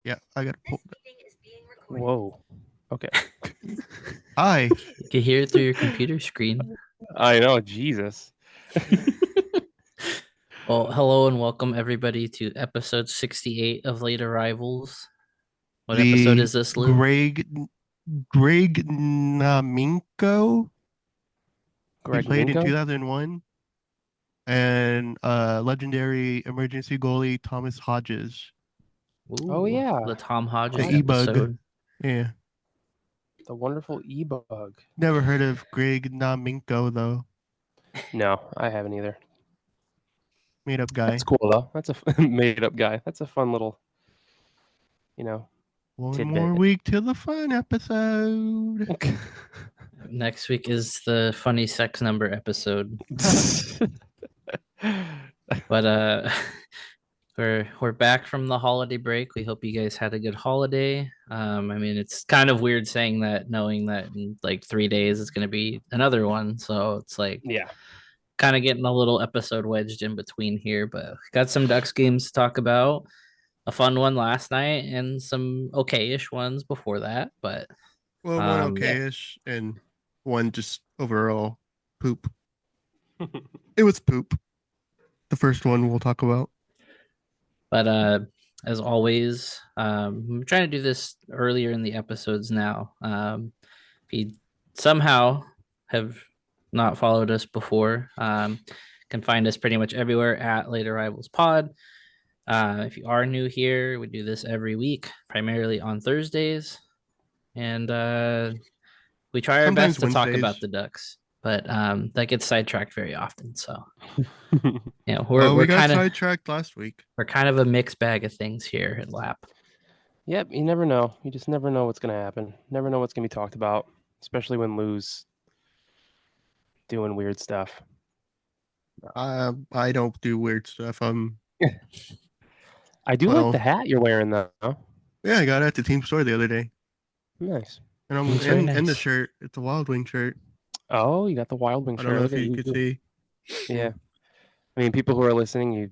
Yeah, I got to pull. Whoa. Okay. Hi. You can hear it through your computer screen. I know, Jesus. Well, hello and welcome everybody to episode 68 of Late Arrivals. What episode The is this, Lou? Greg Naminko. He Greg played in Minko? 2001, and legendary emergency goalie Thomas Hodges, Oh, Ooh, yeah. the Tom I the Hodges like E-Bug. episode. Yeah, the wonderful E-Bug. never heard of Greg Naminko though. No, I haven't either. Made up That's guy. cool, though. That's a made-up guy. That's a fun little, you know, One more tidbit. week till the fun episode. Next week is the funny sex number episode. But we're back from the holiday break. We hope you guys had a good holiday. I mean, it's kind of weird saying that, knowing that in like 3 days it's going to be another one. So it's like Yeah. kind of getting a little episode wedged in between here. But got some Ducks games to talk about. A fun one last night and some okay-ish ones before that. But Well, one um, okay-ish and one just overall poop. It was poop. The first one we'll talk about. But as always, I'm trying to do this earlier in the episodes now. If you somehow have not followed us before, can find us pretty much everywhere at Late Arrivals Pod. If you are new here, we do this every week, primarily on Thursdays, and we try our Sometimes best to talk about Wednesdays. the Ducks, but that gets sidetracked very often. So Oh, we're we got kind of sidetracked last week. we're kind of a mixed bag of things here at Lap. Yep, you never know. You just never know what's going to happen. Never know what's going to be talked about, especially when Lou's doing weird stuff. I don't do weird stuff. I do like the Well, hat you're wearing, though. yeah, I got it at the team store the other day, Nice. and I'm It's very in the nice. shirt. It's a Wild Wing shirt. Oh, you got the Wild Wing I don't shirt. know Look if at you you. could see. Yeah. I mean, people who are listening,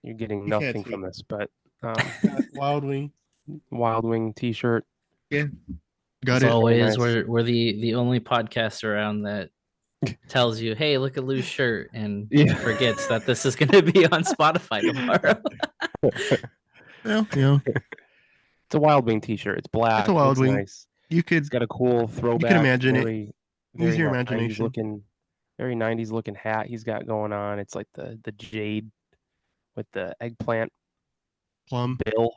you're getting You can't nothing see. from this, but Wild Wing. Wild Wing T-shirt. Yeah, got As it. Very always, nice. we're the only podcast around that tells you, "Hey, look at Lou's shirt," and Yeah. forgets that this is going to be on Spotify tomorrow. Well, you know, It's a Wild Wing T-shirt. It's black. it's a Wild Looks Wing. nice. You It's could got a cool you can throwback, imagine it. very, Use very your 90s imagination. looking, very 90s looking hat he's got going on. It's like the jade with the eggplant Plum. bill,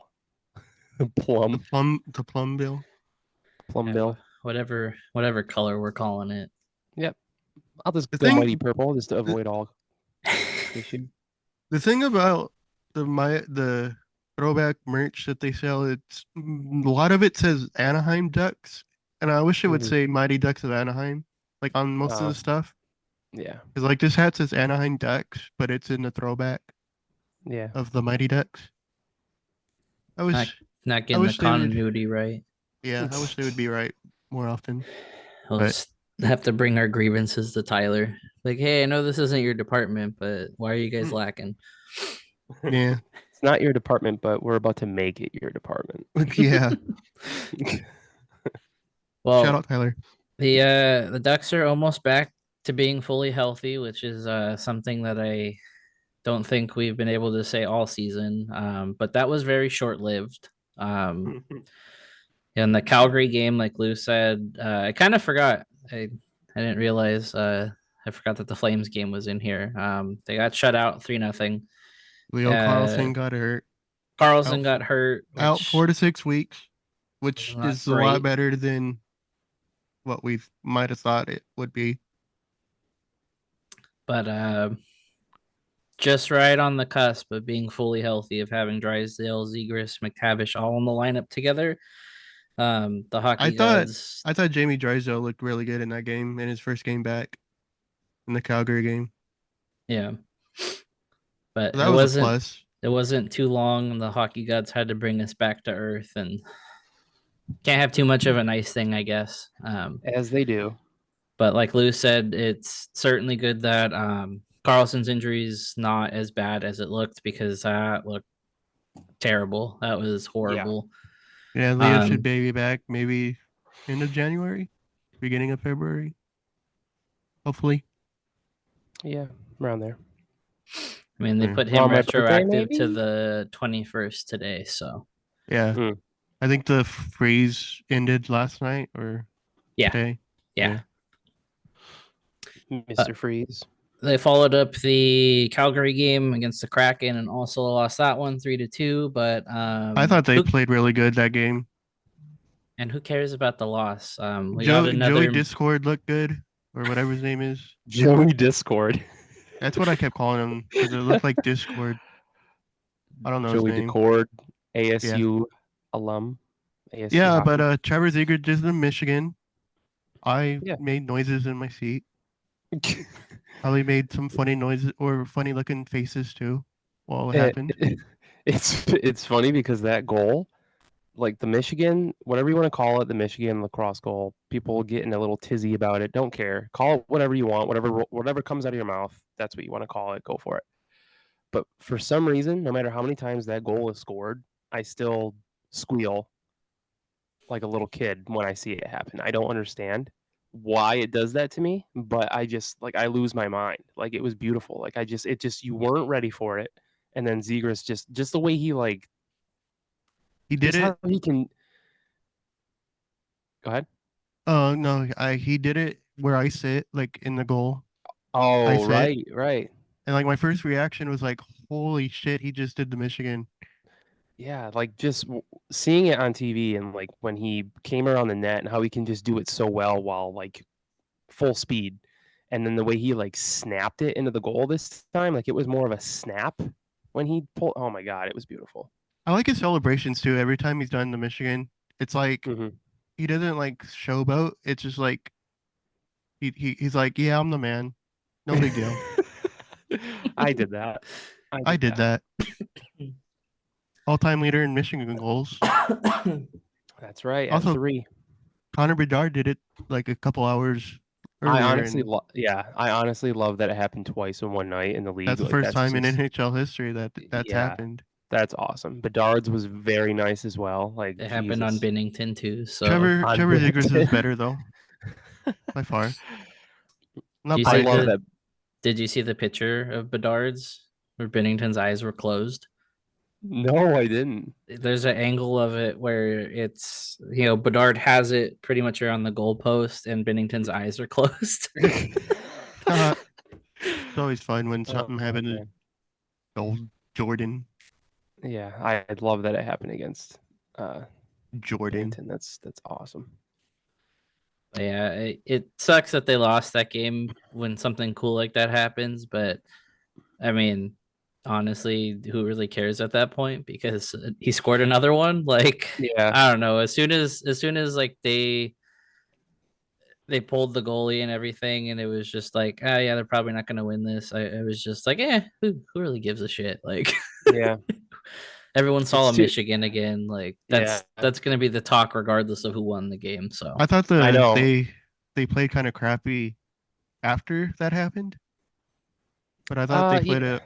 plum The plum bill. plum Yeah, bill. whatever color we're calling it. Yep. I'll just The go thing mighty purple just to the, avoid all issue. the thing about the throwback merch that they sell, it's a lot of it says Anaheim Ducks, and I wish it would Mhm. say Mighty Ducks of Anaheim, like on most of the stuff. Yeah. Because like this hat says Anaheim Ducks, but it's in the throwback Yeah. of the Mighty Ducks. I Not, wish not I getting the wish they would. continuity right. Yeah, I wish they would be right more often. We'll But just have to bring our grievances to Tyler. Like, hey, I know this isn't your department, but why are you guys lacking? yeah, It's not your department, but we're about to make it your department. yeah. Well, Shout out Tyler. the Ducks are almost back to being fully healthy, which is something that I don't think we've been able to say all season. But that was very short lived. In the Calgary game, like Lou said, I kind of forgot. I didn't realize. I forgot that the Flames game was in here. They got shut out 3-0. Leo Carlson got hurt. Carlson Out got hurt, out which 4 to 6 weeks, was which not is a lot great. better than what we might have thought it would be. But just right on the cusp of being fully healthy, of having Drysdale, Zegras, McTavish all in the lineup together. The I hockey thought gods. I thought Jamie Drysdale looked really good in that game in his first game back in the Calgary game. Yeah, but So that was a plus. it wasn't too long, and the hockey gods had to bring us back to earth, and can't have too much of a nice thing, I guess. As they do. But like Lou said, it's certainly good that Carlson's injury is not as bad as it looked, because that looked terrible. That was Yeah. horrible. Yeah, Leah should Um, be back maybe end of January, beginning of February, hopefully. Yeah, around there. I mean, they Yeah. put him On my birthday, retroactive to maybe? the 21st today, so Yeah, Mm. I think the freeze ended last night or yeah, today. yeah. Mr. Freeze. They followed up the Calgary game against the Kraken and also lost that one 3-2. But I thought they played really good that game. who cares about the loss? We got Joey another. Discord looked good, or whatever his name is. Joey Discord. That's what I kept calling him because it looked like Discord. I don't know his Joey name. Discord, Yeah, ASU alum. ASU yeah, but hockey. Trevor Ziegler is in Michigan. I Yeah. made noises in my seat. Probably made some funny noises or funny looking faces too while it happened. It's funny because that goal, like the Michigan, whatever you want to call it, the Michigan lacrosse goal, people getting a little tizzy about it. Don't care. Call it whatever you want. Whatever comes out of your mouth, that's what you want to call it. Go for it. But for some reason, no matter how many times that goal is scored, I still squeal like a little kid when I see it happen. I don't understand why it does that to me, but I just like I lose my mind. Like it was beautiful. Like it just you weren't ready for it. And then Zegras just the way he like He did just it. how he can go ahead. Oh no, he did it where I sit, like in the goal. I Oh, sit, right. and like my first reaction was like, "Holy shit, he just did the Michigan." Yeah, like just seeing it on TV and like when he came around the net and how he can just do it so well while like full speed. And then the way he like snapped it into the goal this time, like it was more of a snap when he pulled. Oh my god, it was beautiful. I like his celebrations too. Every time he's done the Michigan, it's like Hmm. he doesn't like showboat. It's just like he's like, "Yeah, I'm the man. No big deal." I did that. I did that. All-time leader in Michigan goals. That's right. At Also, 3, Connor Bedard did it like a couple hours I earlier, honestly, and I honestly love that it happened twice in one night in the league. that's the Like first time in just, NHL history that that's yeah, happened. that's awesome. Bedard's was very nice as well. Like It happened on Jesus, Bennington too. So on Trevor Zegras is Bennington. better though, by far. do Not you I by see love far. the? that. Did you see the picture of Bedard's where Bennington's eyes were closed? No, I didn't. There's an angle of it where it's Bedard has it pretty much around the goalpost and Bennington's eyes are closed. It's always fun when Oh, something happens man. to old Jordan. Yeah, I'd love that it happened against Jordan. Bennington. That's awesome. Yeah, it sucks that they lost that game when something cool like that happens, but I mean, honestly, who really cares at that point? Because he scored another one. Like, Yeah, I don't know. As soon as like they pulled the goalie and everything, and it was just like, oh yeah, they're probably not going to win this. I was just like, who really gives a shit? Like, yeah. everyone saw It's a too. Michigan again. Like, Yeah, that's going to be the talk regardless of who won the game. So I thought I know. they played kind of crappy after that happened, but I thought they played Yeah, it.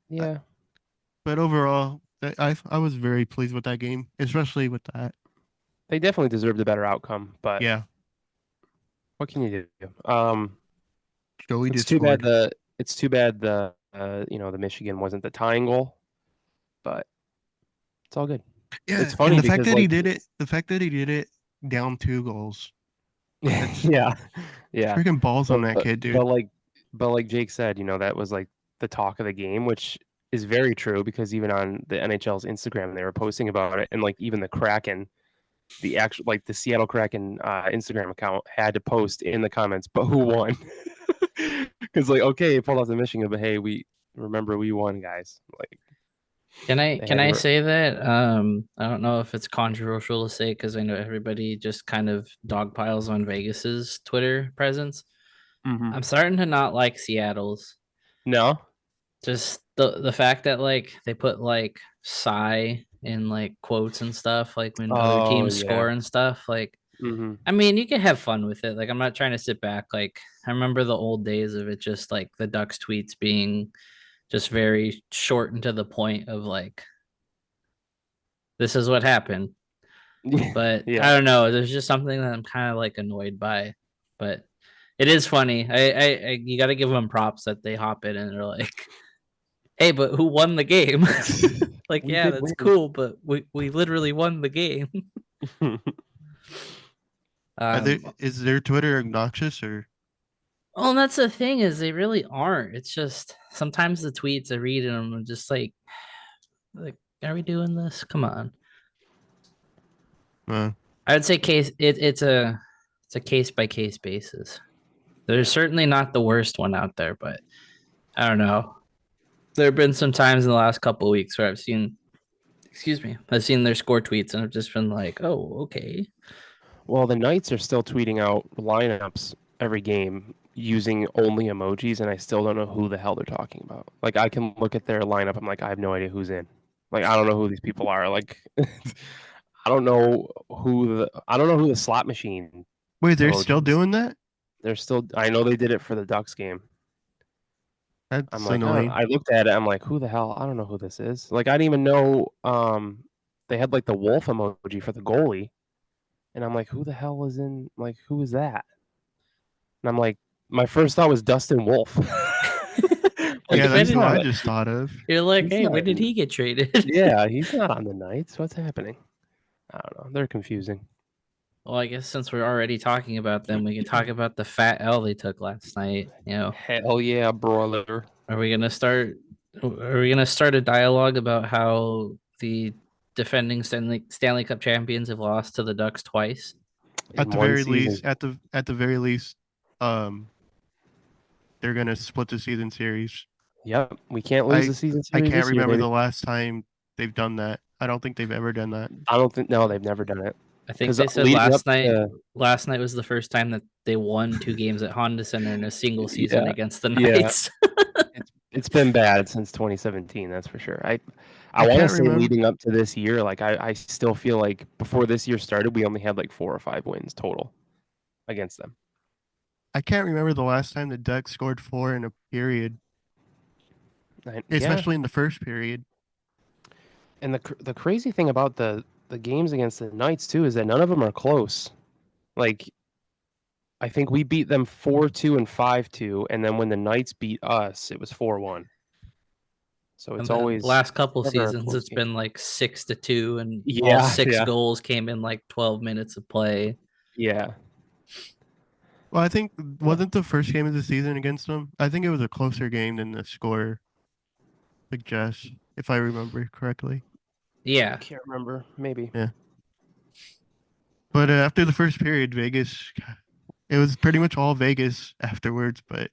yeah. But overall, I was very pleased with that game, especially with that. They definitely deserved a better outcome, but Yeah, what can you do? Joey It's just too bad scored. the the Michigan wasn't the tying goal, but it's all good. Yeah, It's and funny because the fact that he did it down 2 goals. That's yeah, yeah. freaking balls on But that but kid, but dude. like but like Jake said, that was like the talk of the game, which is very true because even on the NHL's Instagram they were posting about it, and like even the Kraken, the actual like the Seattle Kraken Instagram account had to post in the comments, but who won? Because like okay, it pulled off the Michigan, but hey, we remember we won, guys. Like can I they can had I to. say that? I don't know if it's controversial to say because I know everybody just kind of dogpiles on Vegas's Twitter presence. Mhm. I'm starting to not like Seattle's. No. Just the fact that like they put like sigh in like quotes and stuff like when other Oh teams yeah. score and stuff. Like, Hmm. I mean, you can have fun with it. Like, I'm not trying to sit back. Like, I remember the old days of it just like the Ducks tweets being just very short and to the point of like, this is what happened. But I Yeah. don't know. There's just something that I'm kind of like annoyed by. But it is funny. I you got to give them props that they hop in and they're like, "Hey, but who won the game?" Like, We yeah, did that's win. cool, but we literally won the game. Is their Twitter obnoxious or? Well, and that's the thing is they really aren't. It's just sometimes the tweets I read and I'm just like, are we doing this? Come on. Uh, I would say it's a case by case basis. There's certainly not the worst one out there, but I don't know. There have been some times in the last couple of weeks where I've seen their score tweets and I've just been like, oh, okay. Well, the Knights are still tweeting out lineups every game using only emojis, and I still don't know who the hell they're talking about. Like, I can look at their lineup, I'm like, I have no idea who's in. Like, I don't know who these people are. Like, I don't know who the slot machine wait, they're still emojis. doing that? They're still. I know they did it for the Ducks game. I'm That's like, annoying. I looked at it. I'm like, who the hell? I don't know who this is. Like, I didn't even know. They had like the wolf emoji for the goalie, and I'm like, who the hell is in? Like, who is that? And I'm like, my first thought was Dustin Wolf. Like, Yeah, that's he's what I not. just thought of. You're like, He's hey, not when did in- he get traded? Yeah, he's not on the Knights. What's happening? I don't know. They're confusing. Well, I guess since we're already talking about them, we can talk about the fat L they took last night. Hell yeah, brother. Are we gonna start? Are we gonna start a dialogue about how the defending Stanley Cup champions have lost to the Ducks twice? At In the one very season. least, at the very least, they're gonna split the season series. Yep, we can't lose the season series. I can't this year, remember baby. the last time they've done that. I don't think they've ever done that. I don't think. No, they've never done it. I think 'Cause they said leading up last night. to- Last night was the first time that they won 2 games at Honda Center in a single season Yeah, against the yeah. Knights. It's been bad since 2017. That's for sure. I I want to can't say remember. leading up to this year, like I still feel like before this year started, we only had like 4 or 5 wins total against them. I can't remember the last time the Ducks scored 4 in a period, Yeah. especially in the first period. And the crazy thing about the games against the Knights too is that none of them are close. Like, I think we beat them 4-2 and 5-2, and then when the Knights beat us, it was 4-1. So it's And the always last couple never a seasons, close it's game. been like 6-2, and all Yeah, 6 yeah. goals came in like 12 minutes of play. Yeah. Well, I think wasn't the first game of the season against them. I think it was a closer game than the score suggests, if I remember correctly. Yeah, I can't remember. Maybe. But after the first period, Vegas, it was pretty much all Vegas afterwards. But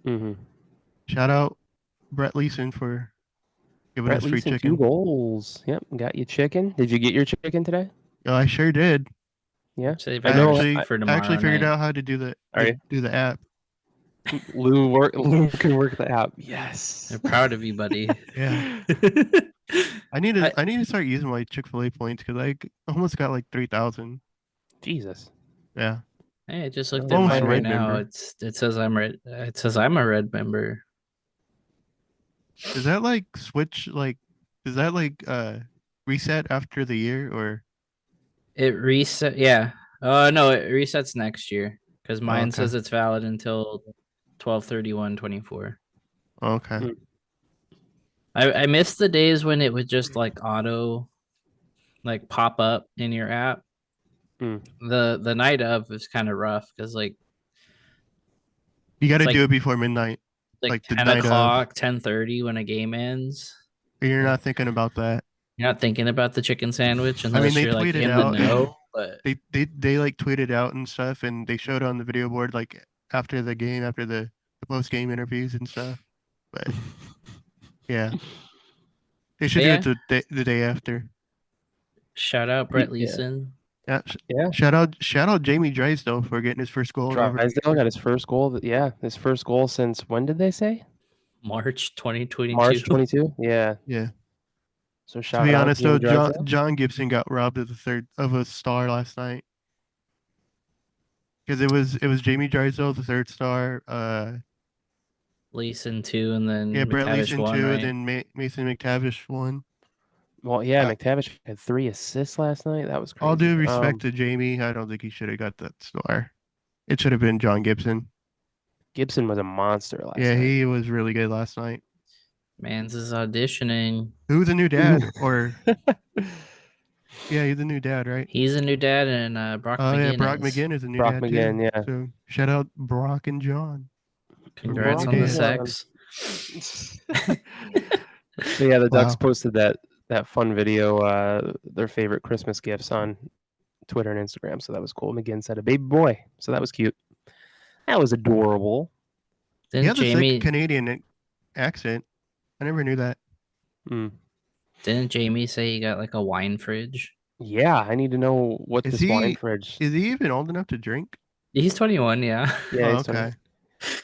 Mm-hmm. shout out Brett Leeson for giving Brett us free Leeson, 2 chicken. goals. Yep, got you chicken. Did you get your chicken today? Oh, I sure did. Yeah. save I it actually, for I tomorrow actually figured night. out how to do the Are you? do the app. Lou can work the app. Yes. I'm proud of you, buddy. Yeah, I need to start using my Chick-fil-A points because I almost got like 3,000. Jesus. Yeah, Hey, I just looked Oh, at almost mine a right red now. member. It says I'm red. It says I'm a red member. Does that like switch like? Does that like reset after the year or? It reset. Yeah. No, it resets next year because mine okay. says it's valid until 12/31/24. Okay. Mm. I miss the days when it would just like auto, like pop up in your app. Mm. The night of is kind of rough because like You got to it's like do it before midnight. like the 10 night of. o'clock, 10:30 when a game ends. You're not thinking about that. You're not thinking about the chicken sandwich I mean, unless they you're like tweeted in the out. know. But They like tweeted out and stuff, and they showed on the video board like after the game, after the post game interviews and stuff. But yeah, they should yeah. do it the day after. Shout out Brett Yeah. Leeson. Yeah. Yeah. Shout out Jamie Drysdale for getting his first goal. in over- Drysdale got his first goal. Yeah, his first goal since when did they say? March 2022. March 22. Yeah. Yeah. So To shout be out honest Jamie though, Drysdale. John Gibson got robbed of a star last night. Because it was Jamie Drysdale, the third star. Leeson 2, and then Yeah, Brett McTavish Leeson 1, 2, right? and then Mason McTavish 1. Well, yeah, Uh, McTavish had 3 assists last night. That was crazy. All due respect to Jamie, I don't think he should have got that star. It should have been John Gibson. Gibson was a monster last Yeah, night. he was really good last night. Mans is auditioning. Who's a new dad? Or yeah, he's a new dad, right? He's a new dad, and Brock Oh yeah, McGinn Brock is. McGinn is a new Brock dad McGinn, too. yeah. So shout out Brock and John. Congrats Brock on the and sex. So yeah, the Ducks Wow. posted that fun video, their favorite Christmas gifts on Twitter and Instagram. So that was cool. McGinn said a baby boy. So that was cute. That was adorable. He Didn't has a Jamie? thick Canadian accent. I never knew that. Mm. Didn't Jamie say he got like a wine fridge? Yeah, I need to know what Is this wine he- fridge. Is he even old enough to drink? He's 21. Yeah. Yeah, Oh, he's okay. 20.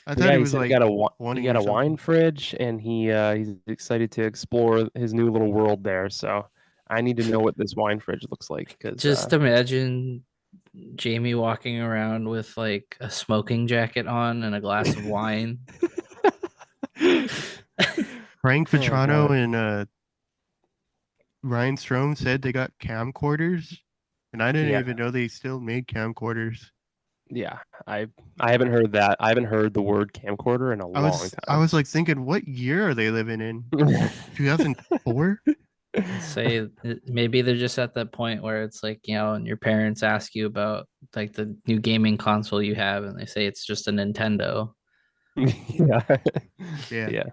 I thought Yeah, he he was said like he got a 20 he got or a wine something. fridge, and he's excited to explore his new little world there. So I need to know what this wine fridge looks like because Just imagine Jamie walking around with like a smoking jacket on and a glass of wine. Frank Oh, Vetrano God. and Ryan Strome said they got camcorders, and I didn't Yeah. even know they still made camcorders. Yeah, I haven't heard that. I haven't heard the word camcorder in a I long was time. like thinking, what year are they living in? 2004? Say maybe they're just at that point where it's like, and your parents ask you about like the new gaming console you have, and they say it's just a Nintendo. Yeah. Yeah. Yeah.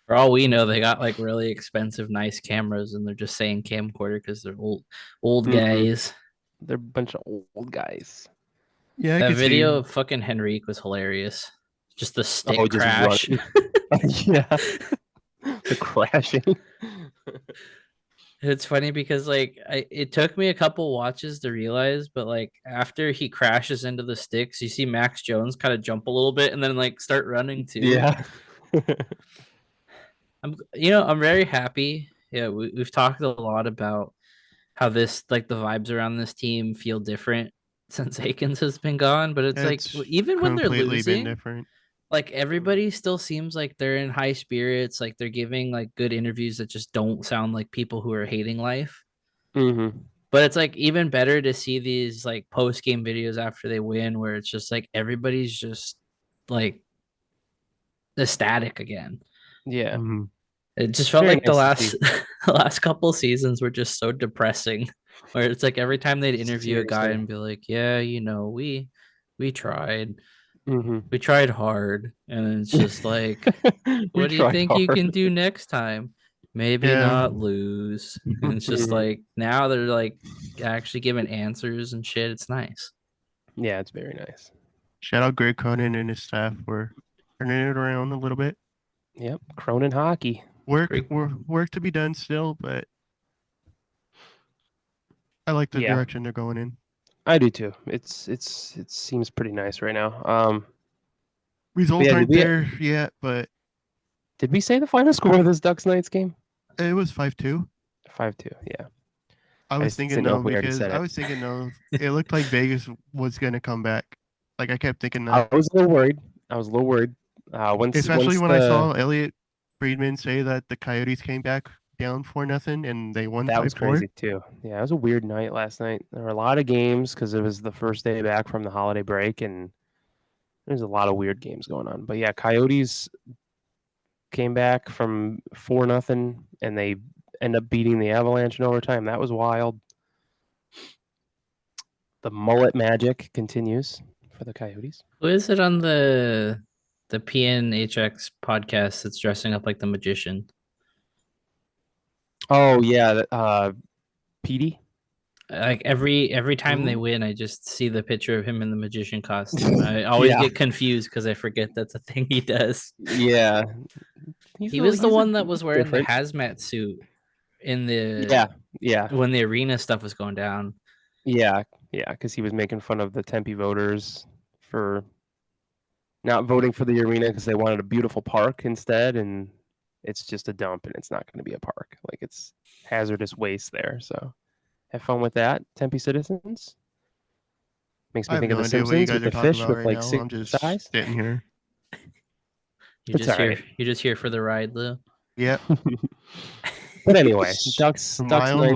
For all we know, they got like really expensive, nice cameras, and they're just saying camcorder because they're old Mhm. guys. They're a bunch of old guys. Yeah, I That could video see. of fucking Henrique was hilarious. Just the stick Oh, just crash. Yeah. The crashing. It's funny because like it took me a couple watches to realize, but like after he crashes into the sticks, you see Max Jones kind of jump a little bit and then like start running too. Yeah. I'm very happy. Yeah, we've talked a lot about how this like the vibes around this team feel different since Akins has been gone, but it's like It's even when they're completely been losing, different. like everybody still seems like they're in high spirits, like they're giving like good interviews that just don't sound like people who are hating life. Hmm. But it's like even better to see these like post game videos after they win where it's just like everybody's just like ecstatic again. Yeah. Mhm. It just felt Very like the nice to last see. the last couple seasons were just so depressing. Where it's like every time they'd interview a guy Seriously. and be like, "Yeah, we tried, Hmm. we tried hard," and it's just like, We "What do you tried think you hard. can do next time? Maybe Yeah. not lose." And it's just Mhm. like now they're like actually giving answers and shit. It's nice. Yeah, it's very nice. Shout out Greg Cronin and his staff for turning it around a little bit. Yep. Cronin hockey. Work Great. work to be done still, but I like the Yeah. direction they're going in. I do too. It seems pretty nice right now. Results yeah, aren't did we- there yet, but Did we say the final score of this Ducks Knights game? it was 5-2. 5-2. Yeah. I was just thinking didn't know though if we already because said I it. was thinking though it looked like Vegas was gonna come back. Like I kept thinking that, I was a little worried. especially once when I saw Elliot Friedman say that the Coyotes came back down 4-0 and they won that was 5-4. crazy too. Yeah, it was a weird night last night. There were a lot of games because it was the first day back from the holiday break, and there's a lot of weird games going on. But yeah, Coyotes came back from 4-0, and they end up beating the Avalanche in overtime. That was wild. The mullet magic continues for the Coyotes. Who is it on the PNHX podcast that's dressing up like the magician? Oh yeah, Petey. Like every time they Ooh. win, I just see the picture of him in the magician costume. I always Yeah. get confused because I forget that's a thing he does. Yeah, He was the one that was wearing different. the hazmat suit in the Yeah, when the arena stuff was going down. yeah, because he was making fun of the Tempe voters for not voting for the arena because they wanted a beautiful park instead, and it's just a dump, and it's not going to be a park. Like it's hazardous waste there. So have fun with that, Tempe citizens. Makes I me have think no of the idea what you Simpsons guys with are the talking fish about with right like now. 6 I'm just eyes. sitting here. You're It's just all here. right. You're just here for the ride, Lou. Yep. But anyway, Ducks Smile and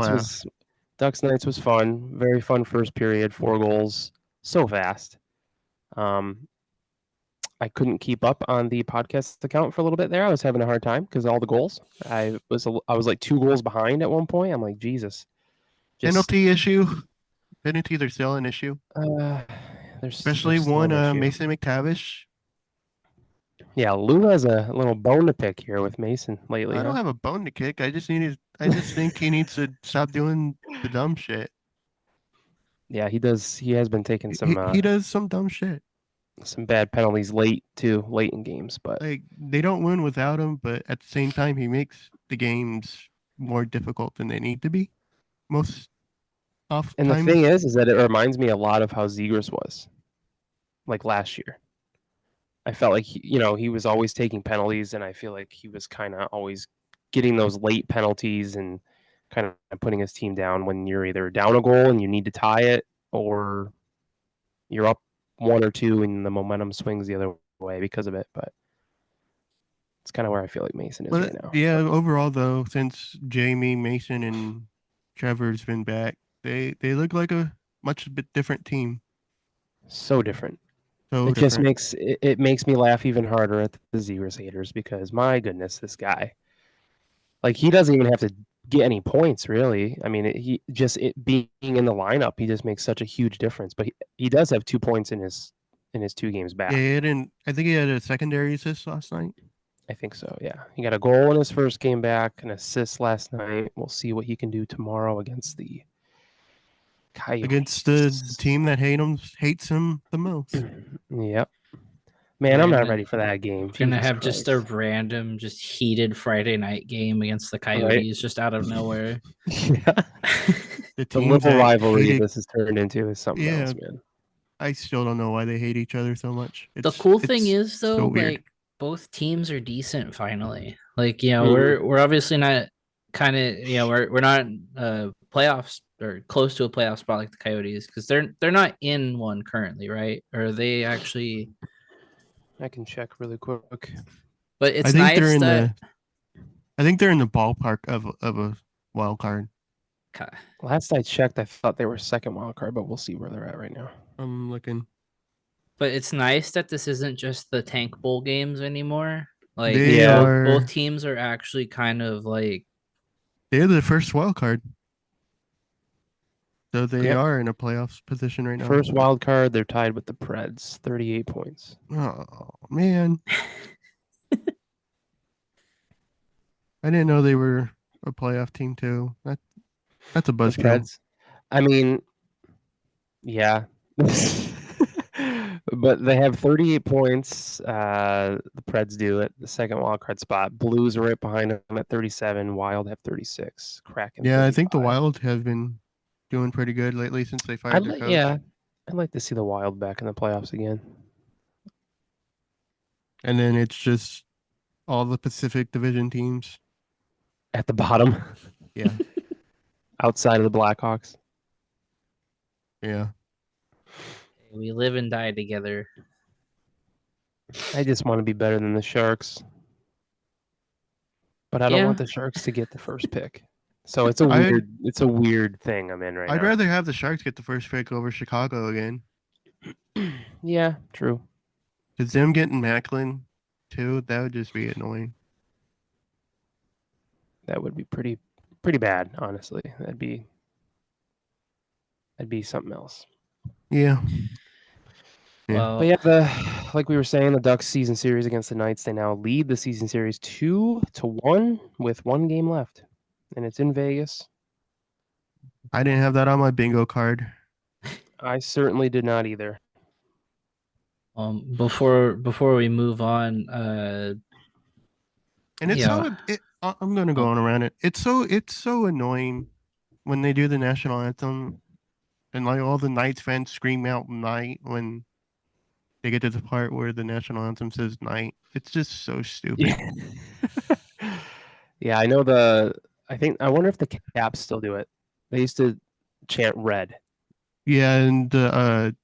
Nights was fun. Very fun first period. 4 goals, so fast. I couldn't keep up on the podcast account for a little bit there. I was having a hard time because all the goals. I was like 2 goals behind at one point. I'm like, Jesus. Penalty issue. Penalties are still an issue, especially there's still one an issue. Mason McTavish. Yeah, Lou has a little bone to pick here with Mason lately. I don't have a bone to kick. I just think he needs to stop doing the dumb shit. Yeah, he does. He has been taking He does some dumb shit. some bad penalties late in games, but Like they don't win without him, but at the same time, he makes the games more difficult than they need to be. Most off and the times. thing is that it reminds me a lot of how Zegras was, like last year. I felt like he was always taking penalties, and I feel like he was kind of always getting those late penalties and kind of putting his team down when you're either down a goal and you need to tie it, or you're up 1 or 2 and the momentum swings the other way because of it. But it's kind of where I feel like Mason is right now. Yeah, overall though, since Jamie, Mason, and Trevor's been back, they look like a much bit different team. So different. So it different. just makes me laugh even harder at the Zegras haters because my goodness, this guy, like he doesn't even have to get any points really. I mean, being in the lineup, he just makes such a huge difference. But he does have 2 points in his 2 games back. Yeah, I think he had a secondary assist last night. I think so. Yeah, he got a goal in his first game back, an assist last night. We'll see what he can do tomorrow against the Coyotes. Against the team that hates him the most. Yep. Man, I'm not ready for that game. We're gonna have just a random, just heated Friday night game against the Coyotes, just out of nowhere. Yeah. The little rivalry this has turned into is something else, man. I still don't know why they hate each other so much. The cool thing is though, like both teams are decent finally. Like, we're obviously not kind of, we're not playoffs or close to a playoff spot like the Coyotes because they're not in one currently, right? Or are they actually? I can check really quick. But it's nice I think they're in the ballpark of a wild card. Okay. Last I checked, I thought they were second wild card, but we'll see where they're at right now. I'm looking. But it's nice that this isn't just the tank bowl games anymore. Like both teams are actually kind of like they're the first wild card. So they are in a playoffs position right now. First wild card, they're tied with the Preds, 38 points. Oh man. I didn't know they were a playoff team too. That's a buzzkill. I mean, yeah. But they have 38 points. The Preds do at the second wildcard spot. Blues are right behind them at 37. Wild have 36. Kraken. Yeah, 35. I think the Wild have been doing pretty good lately since they fired their coach. Yeah, I'd like to see the Wild back in the playoffs again. And then it's just all the Pacific Division teams at the bottom. Yeah. Outside of the Blackhawks. Yeah. We live and die together. I just want to be better than the Sharks. But I don't want the Sharks to get the first pick. So it's a weird thing I'm in right now. I'd rather have the Sharks get the first pick over Chicago again. Yeah, true. Because them getting Macklin too, that would just be annoying. That would be pretty bad, honestly. That'd be something else. Yeah. Well, but yeah, like we were saying, the Ducks season series against the Knights, they now lead the season series 2-1 with 1 game left. And it's in Vegas. I didn't have that on my bingo card. I certainly did not either. Before we move on, and it's I'm gonna go on around it. It's so annoying when they do the national anthem and like all the Knights fans scream out "Night" when they get to the part where the national anthem says "Night." It's just so stupid. Yeah, I know I wonder if the Caps still do it. They used to chant "Red." Yeah, and the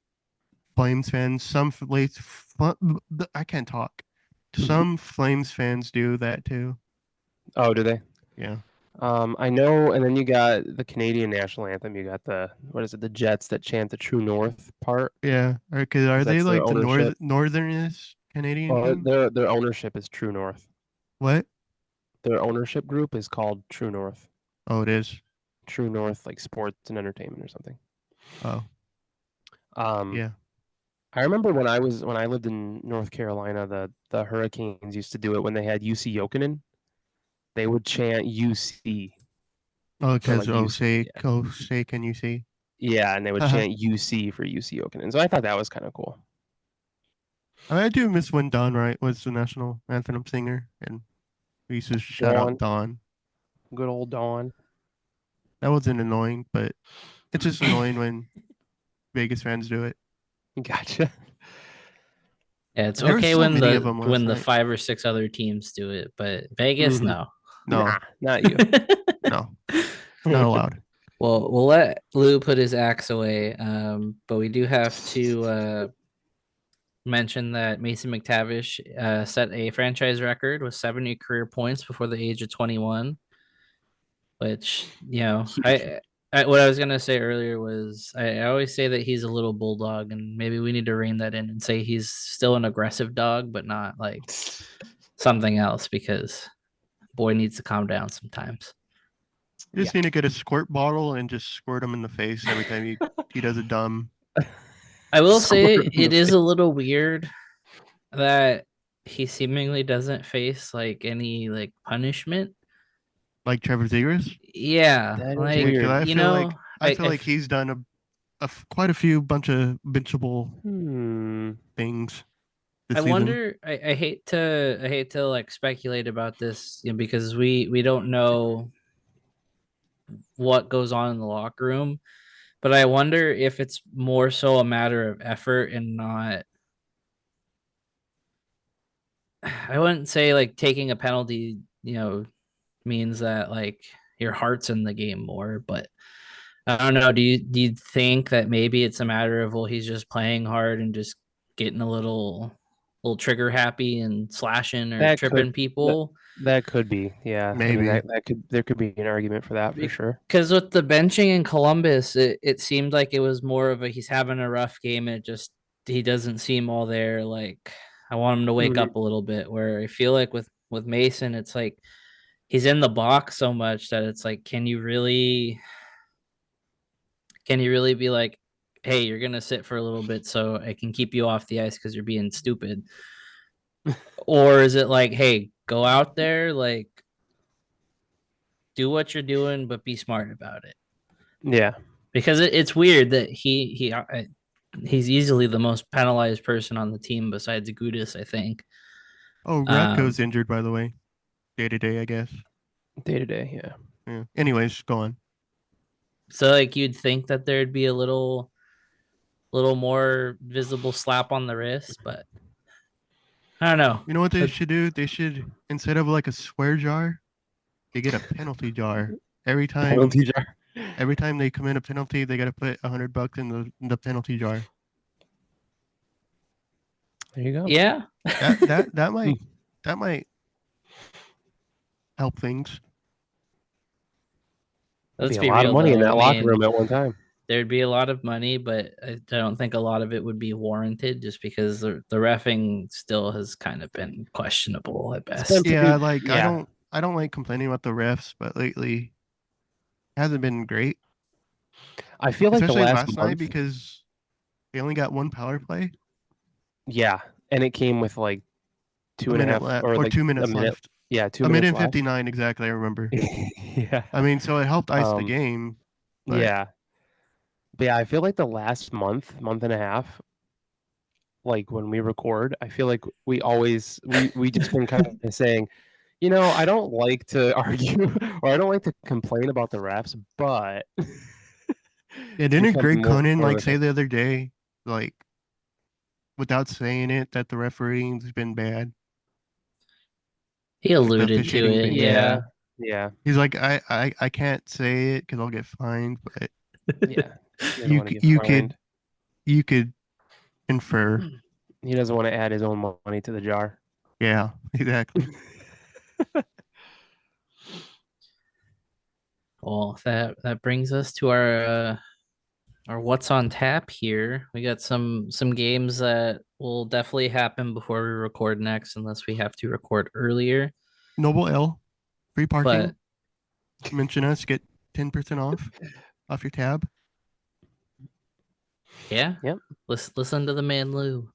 Flames fans, I can't talk. Some Flames fans do that too. Oh, do they? Yeah. I know, and then you got the Canadian national anthem. You got the Jets that chant the True North part. Yeah, because are they That's their like the ownership. northernest Canadian Well, team? their ownership is True North. What? Their ownership group is called True North. Oh, it is. True North, like sports and entertainment or something. Oh, Um, yeah. I remember when I lived in North Carolina, the Hurricanes used to do it when they had UC Jokinen. They would chant UC Oh, for because like UC. can you see? Yeah, and they would Haha. chant UC for UC Jokinen. So I thought that was kind of cool. I do miss when Don Wright was the national anthem singer, and we used to shout Dawn, out Don. good old Dawn. That wasn't annoying, but it's just annoying when Vegas fans do it. Gotcha. Yeah, it's There were okay so when many of them last the night. 5 or 6 other teams do it, but Vegas, Mhm. no. No, Nah, not you. no, not allowed. Well, we'll let Lou put his axe away, but we do have to mention that Mason McTavish set a franchise record with 70 career points before the age of 21, which, Huge. what I was gonna say earlier was I always say that he's a little bulldog, and maybe we need to rein that in and say he's still an aggressive dog, but not like something else, because boy needs to calm down sometimes. You just need to get a squirt bottle and just squirt him in the face every time he does a dumb. I will say Squirt in it the is a little weird that he seemingly doesn't face like any like punishment. Like Trevor Zegras. Yeah, That is like Yeah, because weird. I you feel like know, I feel like he's done quite a few bunch of benchable things this I season. wonder. I hate to like speculate about this, because we don't know what goes on in the locker room, but I wonder if it's more so a matter of effort and not. I wouldn't say like taking a penalty, means that like your heart's in the game more, but I don't know. Do you think that maybe it's a matter of, well, he's just playing hard and just getting a little trigger happy and slashing or That could tripping people? that could be, yeah. I mean, Maybe. there could be an argument for that for sure. Because with the benching in Columbus, it seemed like it was more of a he's having a rough game. And it just he doesn't seem all there. Like I want him to wake Mhm. up a little bit. Where I feel like with Mason, it's like he's in the box so much that it's like, can you really be like, hey, you're gonna sit for a little bit so I can keep you off the ice because you're being stupid? Or is it like, hey, go out there, like do what you're doing, but be smart about it? Yeah. Because it's weird that he's easily the most penalized person on the team besides Gudis, I think. Oh, Radko's injured, by the way. Day to day, I guess. Day to day, yeah. Yeah. Anyways, go on. So like you'd think that there'd be a little more visible slap on the wrist, but I don't know. You know what they should do? They should, instead of like a swear jar, they get a penalty jar. Every time Penalty jar. every time they commit a penalty, they got to put $100 in the penalty jar. There you go. Yeah. That might help things. Let's be be a lot real, of money in though. that I locker mean, room at one time. there'd be a lot of money, but I don't think a lot of it would be warranted just because the reffing still has kind of been questionable at It's been best. Yeah, pretty, like yeah. I don't like complaining about the refs, but lately it hasn't been great. I feel like the Especially last last night month, because they only got one power play. yeah, and it came with like two A and a minute half left or or like 2 minutes a minute. left. Yeah, 2 A minute minutes and left. 59 exactly, I remember. Yeah. I mean, so it helped ice the game. But Yeah. But yeah, I feel like the last month and a half, like when we record, I feel like we just been kind of saying, I don't like to argue or I don't like to complain about the refs, but yeah, it's didn't become Greg more Conan of like a say thing. the other day, like without saying it, that the refereeing's been bad? He Like the alluded to officiating it. been Yeah. bad. Yeah. He's like, I can't say it because I'll get fined, but Yeah. He doesn't you want to get you fined. could infer. He doesn't want to add his own money to the jar. Yeah, exactly. Well, that brings us to our what's on tap here. We got some games that will definitely happen before we record next, unless we have to record earlier. Noble L, free parking. But Mention us, get 10% off your tab. yeah, Yep. listen to the man Lou.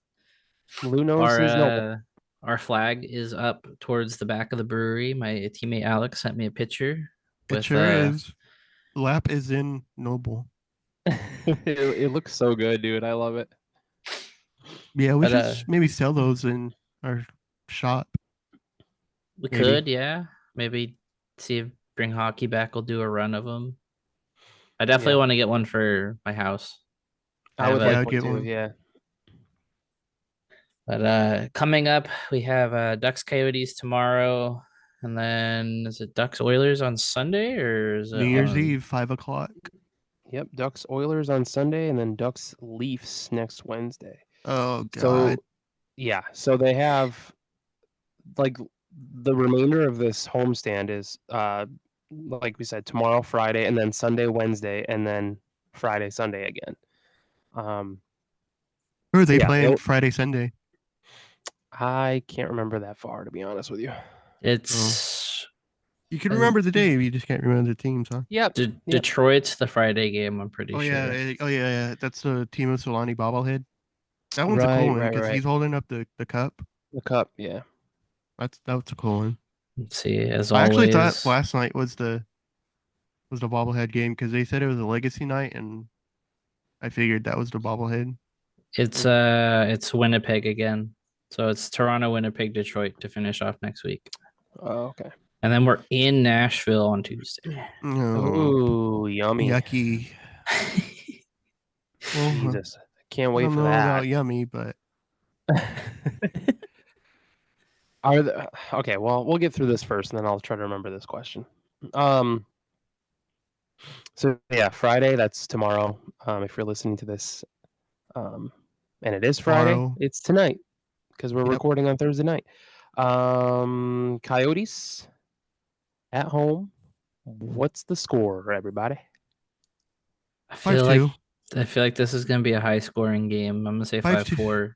Lou knows his Noble. Our flag is up towards the back of the brewery. My teammate Alex sent me a picture. It With, sure is. Lap is in Noble. It looks so good, dude. I love it. Yeah, we But, should maybe sell those in our shop. We Maybe. could, yeah. Maybe see if Bring Hockey Back will do a run of them. I definitely Yeah. want to get one for my house. I would have a- like one get too. one. Yeah. But coming up, we have Ducks Coyotes tomorrow, and then is it Ducks Oilers on Sunday or is it New Year's on- Eve, 5 o'clock. Yep. Ducks Oilers on Sunday, and then Ducks Leafs next Wednesday. Oh God. So yeah, so they have like the remainder of this homestand is like we said, tomorrow, Friday, and then Sunday, Wednesday, and then Friday, Sunday again. Who are they yeah, playing they'll- Friday, Sunday? I can't remember that far, to be honest with you. It's You can Uh, remember the day, you just can't remember the teams, huh? Yep. Detroit's the Friday game. I'm pretty Oh sure. yeah, yeah. That's the Timo Solani bobblehead. That one's a Right, cool one right, because right. he's holding up the cup. The cup, yeah. That's a cool one. Let's see. As I actually always, thought last night was the bobblehead game because they said it was a legacy night, and I figured that was the bobblehead. it's Winnipeg again. So it's Toronto, Winnipeg, Detroit to finish off next week. Oh, okay. And then we're in Nashville on Tuesday. Oh, Ooh, yummy. yucky. Well, Jesus. I can't I wait don't for know that. about yummy, but Are the okay, well, we'll get through this first and then I'll try to remember this question. So yeah, Friday, that's tomorrow. If you're listening to this, and it is Friday, Tomorrow. it's tonight because we're Yep. recording on Thursday night. Coyotes at home. What's the score, everybody? I feel 5-2. like this is gonna be a high scoring game. I'm gonna say 5-2.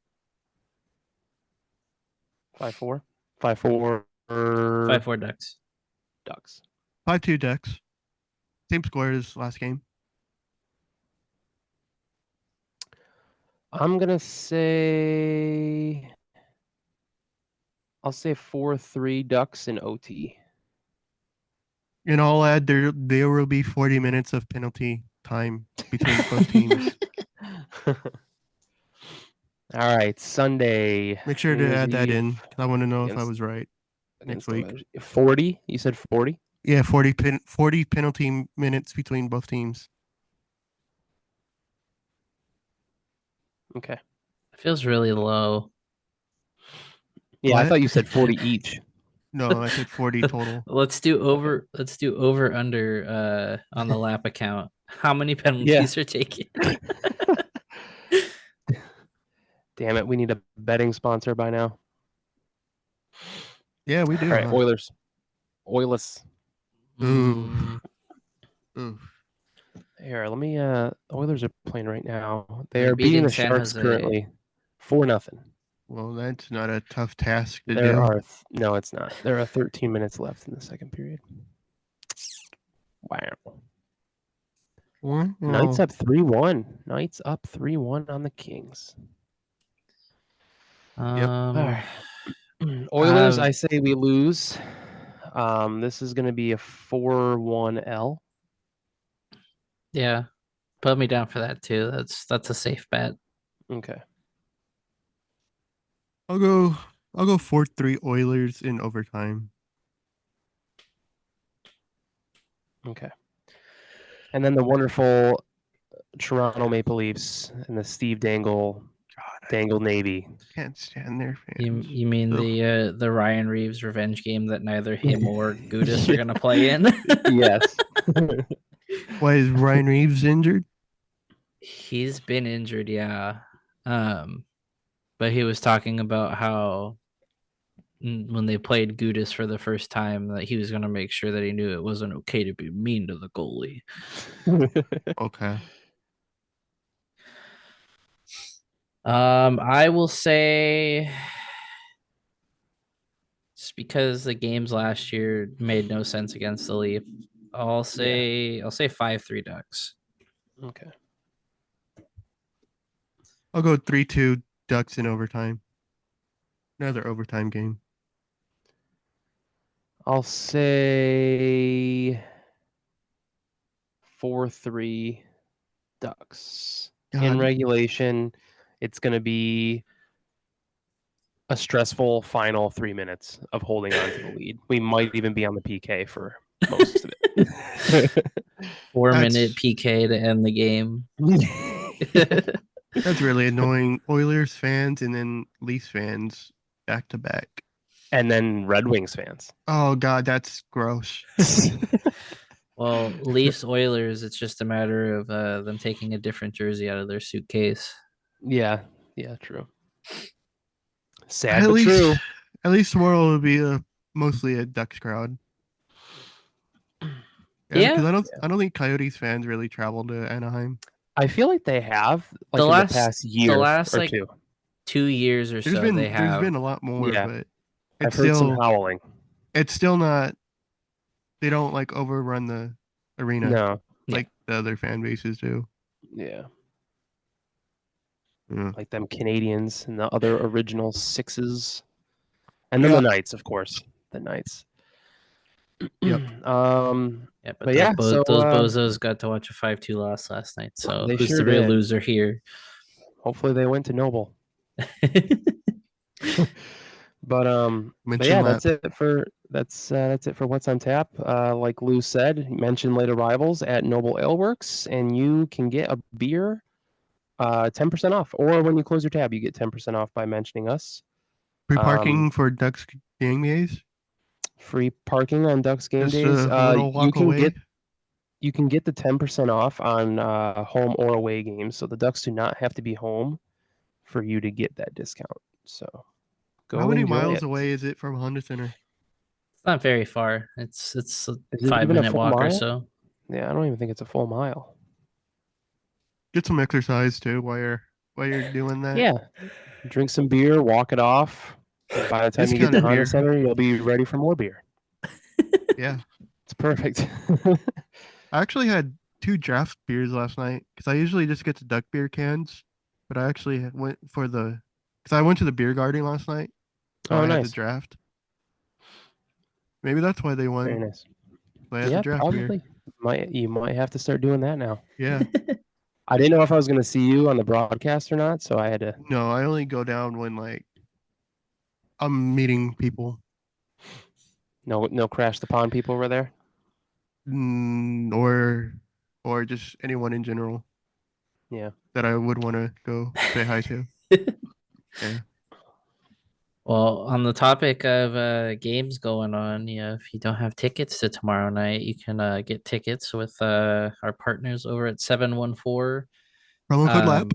5-4. 5-4? 5-4 5-4 Ducks. Ducks. 5-2 Ducks. Same score as last game. I'm gonna say I'll say 4-3 Ducks in OT. And I'll add there will be 40 minutes of penalty time between both teams. All right, Sunday. Make sure New to Year's add that in Eve 'cause I want to know if I against- was right. against next the week. Oilers. 40? You said 40? Yeah, 40 penalty minutes between both teams. Okay. It feels really low. Yeah, I What? thought you said 40 each. No, I said 40 total. Let's do over under on the lap account. How many penalties are taken? Damn it, we need a betting sponsor by now. Yeah, we do. All right, huh? Oilers. Oilers. Ooh. Ooh. Here, let me Oilers are playing right now. They They're are beating beating the San Sharks Jose. currently 4-0. Well, that's not a tough task to There do. are no, it's not. There are 13 minutes left in the second period. Wow. Well, Knights up 3-1. Knights up 3-1 on the Kings. All right. Oilers, I say we lose. This is going to be a 4-1 Yeah, put me down for that too. That's a safe bet. Okay. I'll go 4-3 Oilers in overtime. Okay. And then the wonderful Toronto Maple Leafs and the Steve Dangle Navy. Can't stand their You fans. mean Ugh. the Ryan Reeves revenge game that neither him or Gudis are gonna play in? Yes. Why is Ryan Reeves injured? He's been injured, yeah. But he was talking about how when they played Gudis for the first time that he was going to make sure that he knew it wasn't okay to be mean to the goalie. Okay. I will say just because the games last year made no sense against the Leaf, I'll say 5-3 Ducks. Okay. I'll go 3-2 Ducks in overtime. Another overtime game. I'll say 4-3 Ducks. In God. regulation, it's going to be a stressful final 3 minutes of holding on to the lead. We might even be on the PK for most of it. 4-minute PK to end the game. That's really annoying. Oilers fans and then Leafs fans back to back. And then Red Wings fans. Oh God, that's gross. Well, Leafs Oilers, it's just a matter of them taking a different jersey out of their suitcase. Yeah, true. Sad but true. At least tomorrow will be mostly a Ducks crowd. Yeah. Because I don't think Coyotes fans really travel to Anaheim. I feel like they have in the past year or two. 2 years or so. There's been a lot more, but I've heard some howling. It's still not. They don't like overrun the arena like the other fan bases do. Yeah. Like them Canadians and the other original Sixes. And then the Knights, of course. The Knights. Yep. But those bozos got to watch a 5-2 loss last night. So who's the real loser here? Hopefully they went to Noble. But yeah, that's it for what's on tap. Like Lou said, mention late arrivals at Noble Ale Works, and you can get a beer 10% off. Or when you close your tab, you get 10% off by mentioning us. Free parking for Ducks game days. Free parking on Ducks game days. You can get the 10% off on home or away games. So the Ducks do not have to be home for you to get that discount. So go. How many miles away is it from Honda Center? It's not very far. It's a 5-minute walk or so. Yeah, I don't even think it's a full mile. Get some exercise too while you're doing that. Yeah, drink some beer, walk it off. By the time you get to Honda Center, you'll be ready for more beer. Yeah, it's perfect. I actually had 2 draft beers last night because I usually just get the Duck beer cans, but I actually went for because I went to the beer garden last night. So I had the draft. Maybe that's why they won. Very nice. Yeah, probably. You might have to start doing that now. Yeah. I didn't know if I was going to see you on the broadcast or not, so I had to. No, I only go down when I'm meeting people. No Crash the Pond people were there? Or just anyone in general. Yeah. That I would want to go say hi to. Yeah. Well, on the topic of games going on, if you don't have tickets to tomorrow night, you can get tickets with our partners over at 714. Promo code LAP.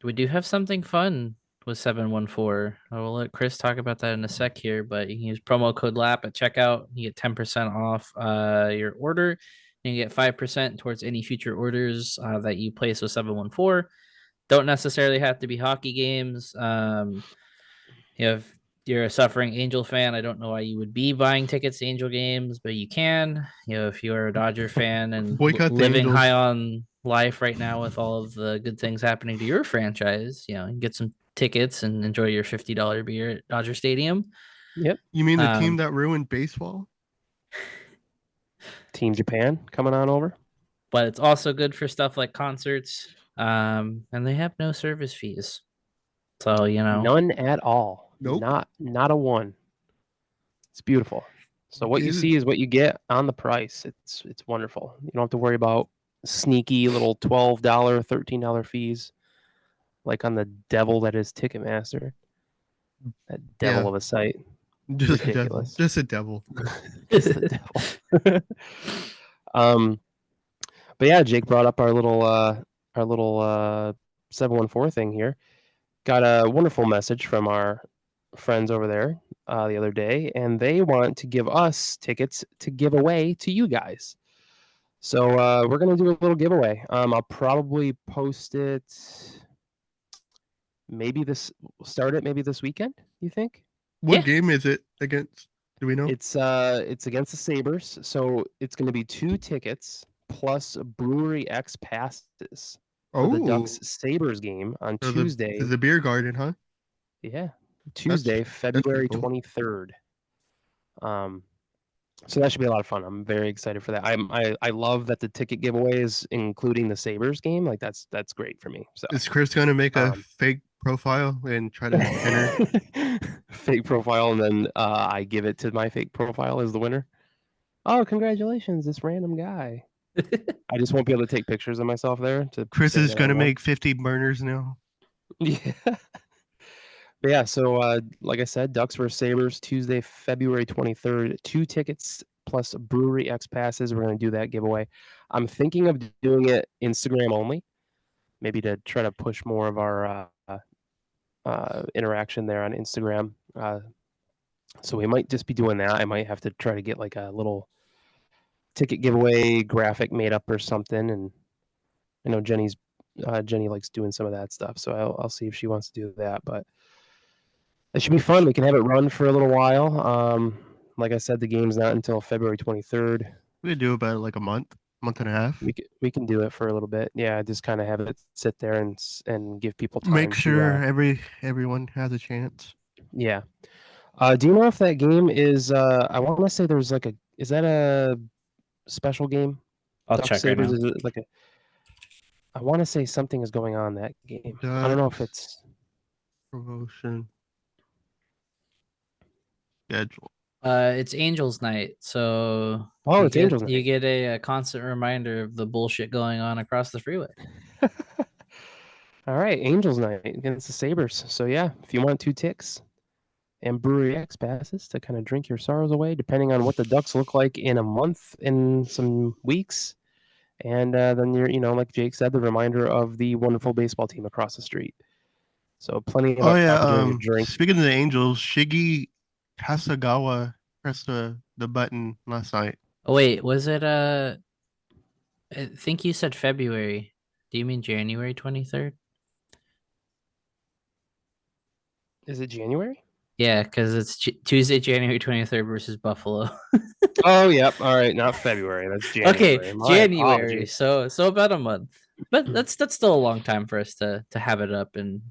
We do have something fun with 714. I will let Chris talk about that in a sec here, but you can use promo code LAP at checkout. You get 10% off your order. And you get 5% towards any future orders that you place with 714. Don't necessarily have to be hockey games. If you're a suffering Angel fan, I don't know why you would be buying tickets to Angel games, but you can. If you're a Dodger fan and living high on life right now with all of the good things happening to your franchise, you can get some tickets and enjoy your $50 beer at Dodger Stadium. Yep. You mean the team that ruined baseball? Team Japan coming on over. But it's also good for stuff like concerts. And they have no service fees. So, none at all. Nope. Not a one. It's beautiful. So what you see is what you get on the price. It's wonderful. You don't have to worry about sneaky little $12, $13 fees like on the devil that is Ticketmaster. That devil of a site. Just ridiculous. Just a devil. Just the devil. But yeah, Jake brought up our little 714 thing here. Got a wonderful message from our friends over there the other day, and they want to give us tickets to give away to you guys. So we're gonna do a little giveaway. I'll probably post it. Maybe start it maybe this weekend. You think? What Yeah. game is it against? Do we know? It's against the Sabres, so it's going to be 2 tickets plus Brewery X passes for the Ducks Sabres game on So Tuesday. the beer garden, huh? Yeah, Tuesday, pretty February cool. 23rd. So that should be a lot of fun. I'm very excited for that. I love that the ticket giveaway is including the Sabres game. Like that's great for me. So Is Chris gonna make a fake profile and try to enter? fake profile, and then I give it to my fake profile as the winner. Oh, congratulations, this random guy. I just won't be able to take pictures of myself there. Chris say is that I gonna won. make 50 burners now. Yeah. But yeah, so like I said, Ducks vs Sabres, Tuesday, February 23rd. 2 tickets plus Brewery X passes. We're going to do that giveaway. I'm thinking of doing it Instagram only, maybe to try to push more of our interaction there on Instagram. So we might just be doing that. I might have to try to get like a little ticket giveaway graphic made up or something. And I know Jenny likes doing some of that stuff, so I'll see if she wants to do that. But it should be fun. We can have it run for a little while. Like I said, the game's not until February 23rd. We could do about like a month and a half. We can do it for a little bit. Yeah, just kind of have it sit there and give people time. Make sure everyone has a chance. Yeah. Do you know if that game is? I want to say there's like is that a special game? I'll Duck check Sabres, right now. is it like a? I want to say something is going on that game. I don't know if it's promotion schedule. It's Angels Night, so it's Angels Night. You get a constant reminder of the bullshit going on across the freeway. All right, Angels Night against the Sabres. So yeah, if you want 2 ticks and Brewery X passes to kind of drink your sorrows away, depending on what the Ducks look like in a month, in some weeks, and then you're, like Jake said, the reminder of the wonderful baseball team across the street. So plenty of opportunity to drink. Speaking of the Angels, Shiggy Kasagawa pressed the button last night. Oh wait, was it I think you said February. Do you mean January 23rd? Is it January? Yeah, because it's Tuesday, January 23rd versus Buffalo. Oh, yep. All right, not February. That's January. Okay, January. So about a month, but that's still a long time for us to have it up and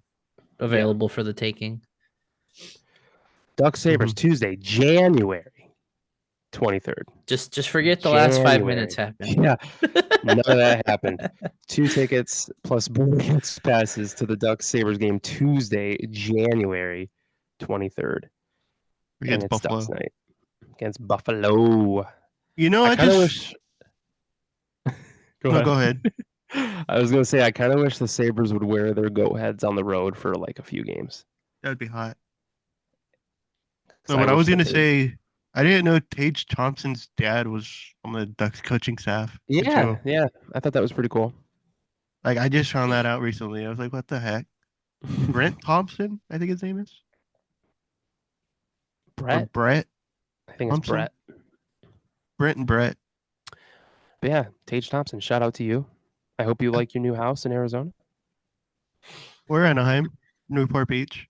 available for the taking. Duck Sabres Tuesday, January 23rd. Just forget the last 5 minutes happened. Yeah, none of that happened. 2 tickets plus bonus passes to the Ducks Sabres game Tuesday, January 23rd. Against Buffalo. Ducks night. Against Buffalo. I kind of wish. Go ahead. I was gonna say I kind of wish the Sabres would wear their goat heads on the road for like a few games. That'd be hot. So what I was gonna say, I didn't know Tage Thompson's dad was on the Ducks coaching staff. Yeah. I thought that was pretty cool. Like I just found that out recently. I was like, what the heck? Brent Thompson, I think his name is. Brett. I think it's Brett. Brent and Brett. But yeah, Tage Thompson, shout out to you. I hope you like your new house in Arizona. We're Anaheim, Newport Beach.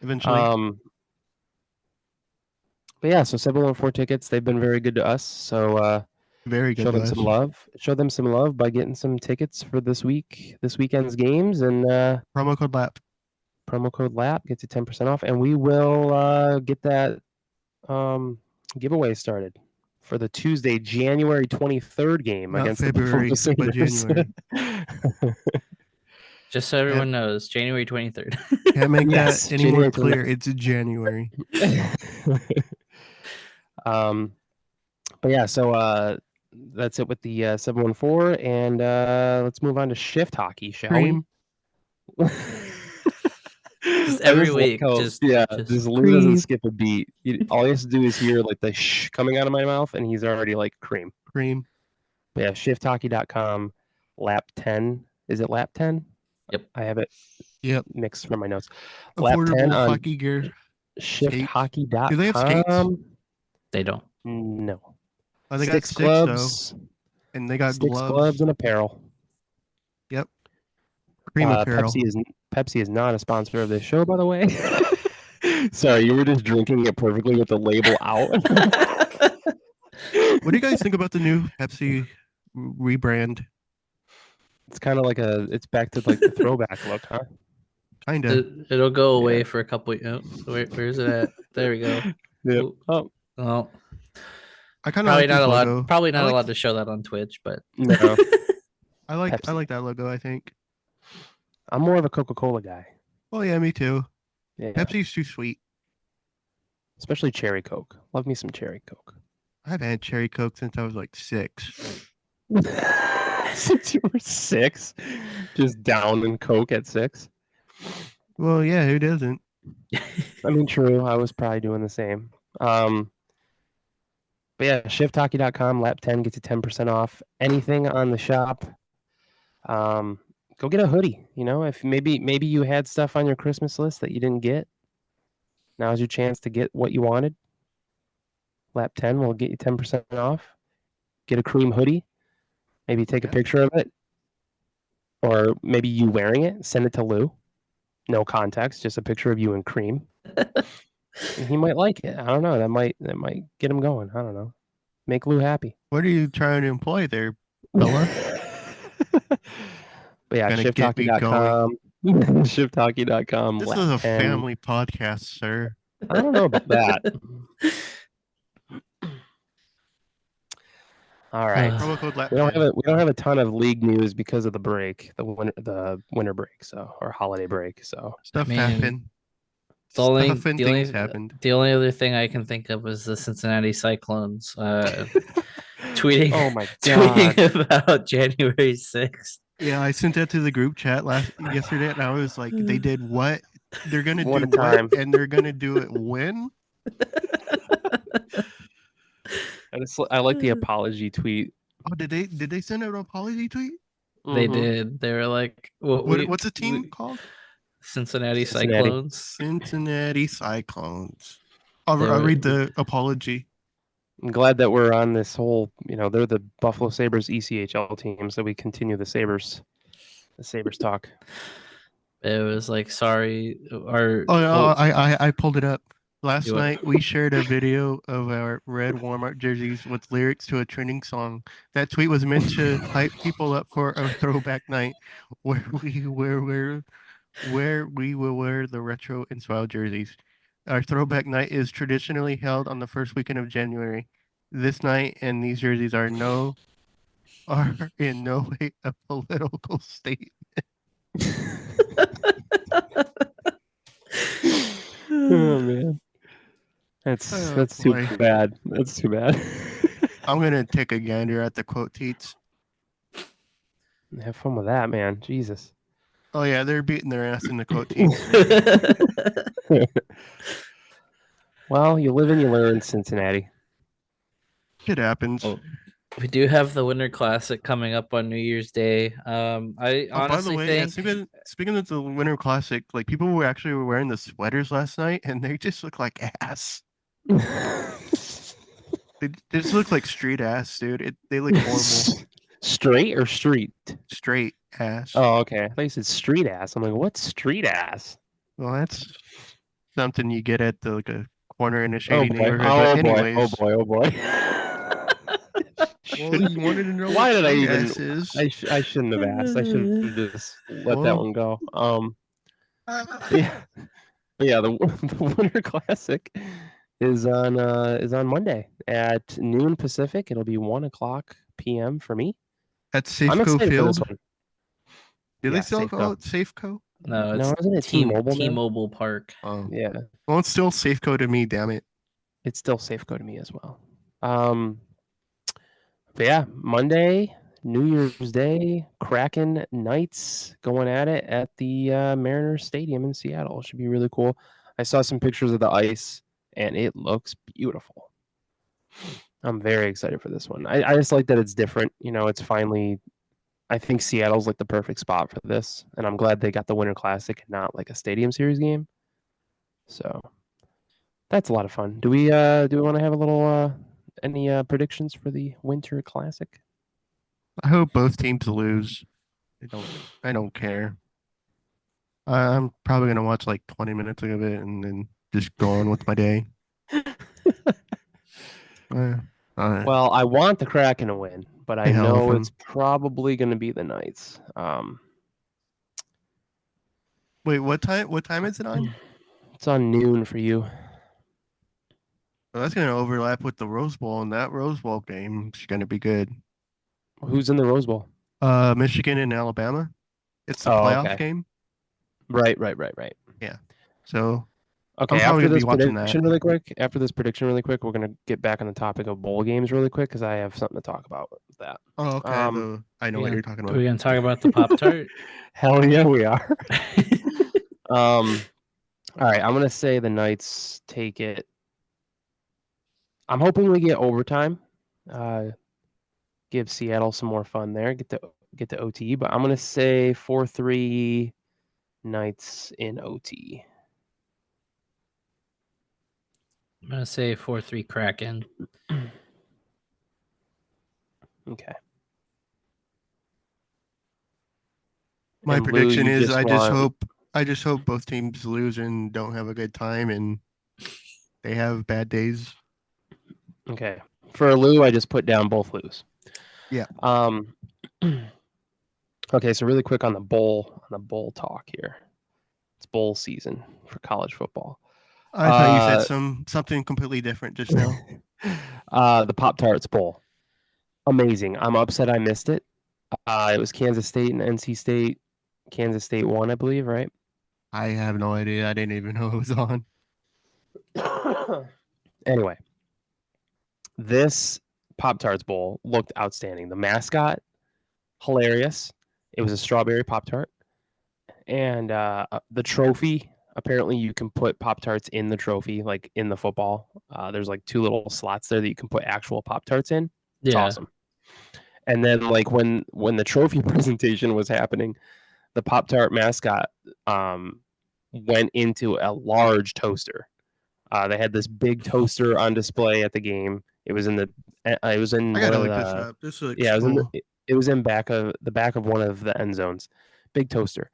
Eventually. But yeah, so 714 tickets, they've been very good to us. So very good. Show them some love. Show them some love by getting some tickets for this weekend's games, and promo code LAP. Promo code LAP gets you 10% off, and we will get that giveaway started for the Tuesday, January 23rd game against February, the Sabres. January. Just so everyone knows, January 23rd. Can't make that any more clear. It's January. But yeah, so that's it with the 714, and let's move on to shift hockey, shall we? Just every week, just Lou doesn't skip a beat. All he has to do is hear like the shh coming out of my mouth, and he's already like cream. But yeah, shifthockey.com, lap 10. Is it lap 10? Yep. I have it Yep. mixed from my notes. Lap 10 Affordable on hockey gear. shifthockey.com. Do they have skates? They don't. No. Oh, they got Sticks, six gloves, though, and they got sticks, gloves. gloves, and apparel. Yep. Cream apparel. Pepsi is not a sponsor of this show, by the way. Sorry, you were just drinking it perfectly with the label out. What do you guys think about the new Pepsi rebrand? It's kind of like it's back to like the throwback look, huh? Kinda. It'll go away Yeah. for a couple. Where's it at? There we go. Yep. Ooh. Oh Well, I kind of probably like not this allowed. logo. Probably I not like- allowed to show that on Twitch, but no, I like Pepsi. that logo. I think. I'm more of a Coca-Cola guy. Oh yeah, me too. Yeah, Pepsi's too sweet. especially cherry Coke. Love me some cherry Coke. I've had cherry Coke since I was like 6. Since you were 6, just down in Coke at 6. Well, yeah, who doesn't? I mean, true. I was probably doing the same. But yeah, shifthockey.com, lap 10 gets you 10% off anything on the shop. Go get a hoodie. You know, if maybe you had stuff on your Christmas list that you didn't get, now's your chance to get what you wanted. Lap 10 will get you 10% off. Get a cream hoodie. Maybe take a Yeah. picture of it. Or maybe you wearing it. Send it to Lou. No context, just a picture of you in cream. And he might like it. I don't know. That might get him going. I don't know. Make Lou happy. What are you trying to employ there, fella? But yeah, Gonna get me shifthockey.com. Shifthockey.com. This lap is a 10. family podcast, sir. I don't know about that. All right. Promo code lap We don't 10. have a ton of league news because of the break, the winter break, or holiday break. So Stuff mean, happened. the only Stuff and the things only happened. the only other thing I can think of is the Cincinnati Cyclones tweeting Oh my tweeting god. about January 6th. Yeah, I sent that to the group chat yesterday, and I was like, "They did what? They're gonna One do at a time. what? And they're gonna do it when?" I like the apology tweet. Oh, did they send out an apology tweet? They Mhm. did. They were like, What's the team called? Cincinnati Cincinnati. Cyclones. Cincinnati Cyclones. I'll They were- read the apology. I'm glad that we're on this whole, they're the Buffalo Sabres ECHL team, so we continue the Sabres talk. It was like, sorry, or Oh, no, I pulled it up. Last You what? night we shared a video of our red Walmart jerseys with lyrics to a trending song. That tweet was meant to hype people up for a throwback night where we will wear the retro inspired jerseys. Our throwback night is traditionally held on the first weekend of January. This night and these jerseys are in no way a political statement. Oh man, that's too boy. bad. That's too bad. I'm gonna take a gander at the quote teats. Have fun with that, man. Jesus. Oh yeah, they're beating their ass in the quote teats. Well, you live and you learn, Cincinnati. It happens. Oh, we do have the Winter Classic coming up on New Year's Day. I honestly by the way, yeah, think speaking of the Winter Classic, like people were actually wearing the sweaters last night, and they just look like ass. They just look like street ass, dude. They look horrible. Straight or street? Straight ass. Oh, okay. I thought you said street ass. I'm like, what's street ass? Well, that's something you get at the a corner in a Oh shady boy. neighborhood. Oh But boy. anyways, Oh boy. well, you wanted to know Why what did I street even? ass is? I shouldn't have asked. I should have just let that Well- one go. Yeah. But yeah, the Winter Classic is on Monday at noon Pacific. It'll be 1:00 p.m. for me. At I'm Safeco excited for this Field. one. Did Yeah, they still Safeco. call it Safeco? no, No, it's isn't it T-Mobile now? T-Mobile Park. Oh, Yeah, well, it's still Safeco to me. Damn it. it's still Safeco to me as well. But yeah, Monday, New Year's Day, Kraken Knights going at it at the Mariners Stadium in Seattle. It should be really cool. I saw some pictures of the ice, and it looks beautiful. I'm very excited for this one. I just like that it's different. It's finally I think Seattle's like the perfect spot for this, and I'm glad they got the Winter Classic and not like a Stadium Series game. So that's a lot of fun. Do we want to have a little any predictions for the Winter Classic? I hope both teams lose. I don't care. I'm probably gonna watch like 20 minutes of it and then just go on with my day. Well, I want the Kraken to win, but I The hell know with it's probably going to be the Knights. Wait, what time? What time is it on? It's on noon for you. Well, that's gonna overlap with the Rose Bowl, and that Rose Bowl game is gonna be good. Who's in the Rose Bowl? Michigan and Alabama. It's the Oh, playoff okay. game. Right. Yeah. So Okay, probably after gonna be this watching prediction that. really quick, we're going to get back on the topic of bowl games really quick because I have something to talk about with that. Oh, okay. I know what you're talking Are about. we gonna talk about the Pop-Tart? Hell yeah, we are. All right, I'm going to say the Knights take it. I'm hoping we get overtime. Give Seattle some more fun there. Get the OT, but I'm going to say 4-3 Knights in OT. I'm gonna say 4-3 Kraken. Okay. My And Lou, prediction you is just I just hope both teams lose and don't have a good time and they have bad days. Okay. For Lou, I just put down both lose. Yeah. Okay, so really quick on the bowl talk here. It's bowl season for college football. I thought you said something completely different just now. The Pop-Tarts Bowl. Amazing. I'm upset I missed it. It was Kansas State and NC State. Kansas State won, I believe, right? I have no idea. I didn't even know it was on. Anyway, this Pop-Tarts Bowl looked outstanding. The mascot, hilarious. It was a strawberry Pop-Tart. And the trophy, apparently you can put Pop-Tarts in the trophy, like in the football. There's like 2 little slots there that you can put actual Pop-Tarts in. It's awesome. And then like when the trophy presentation was happening, the Pop-Tart mascot went into a large toaster. They had this big toaster on display at the game. It was in I gotta look this up. This looks cool. It was in the back of one of the end zones. Big toaster.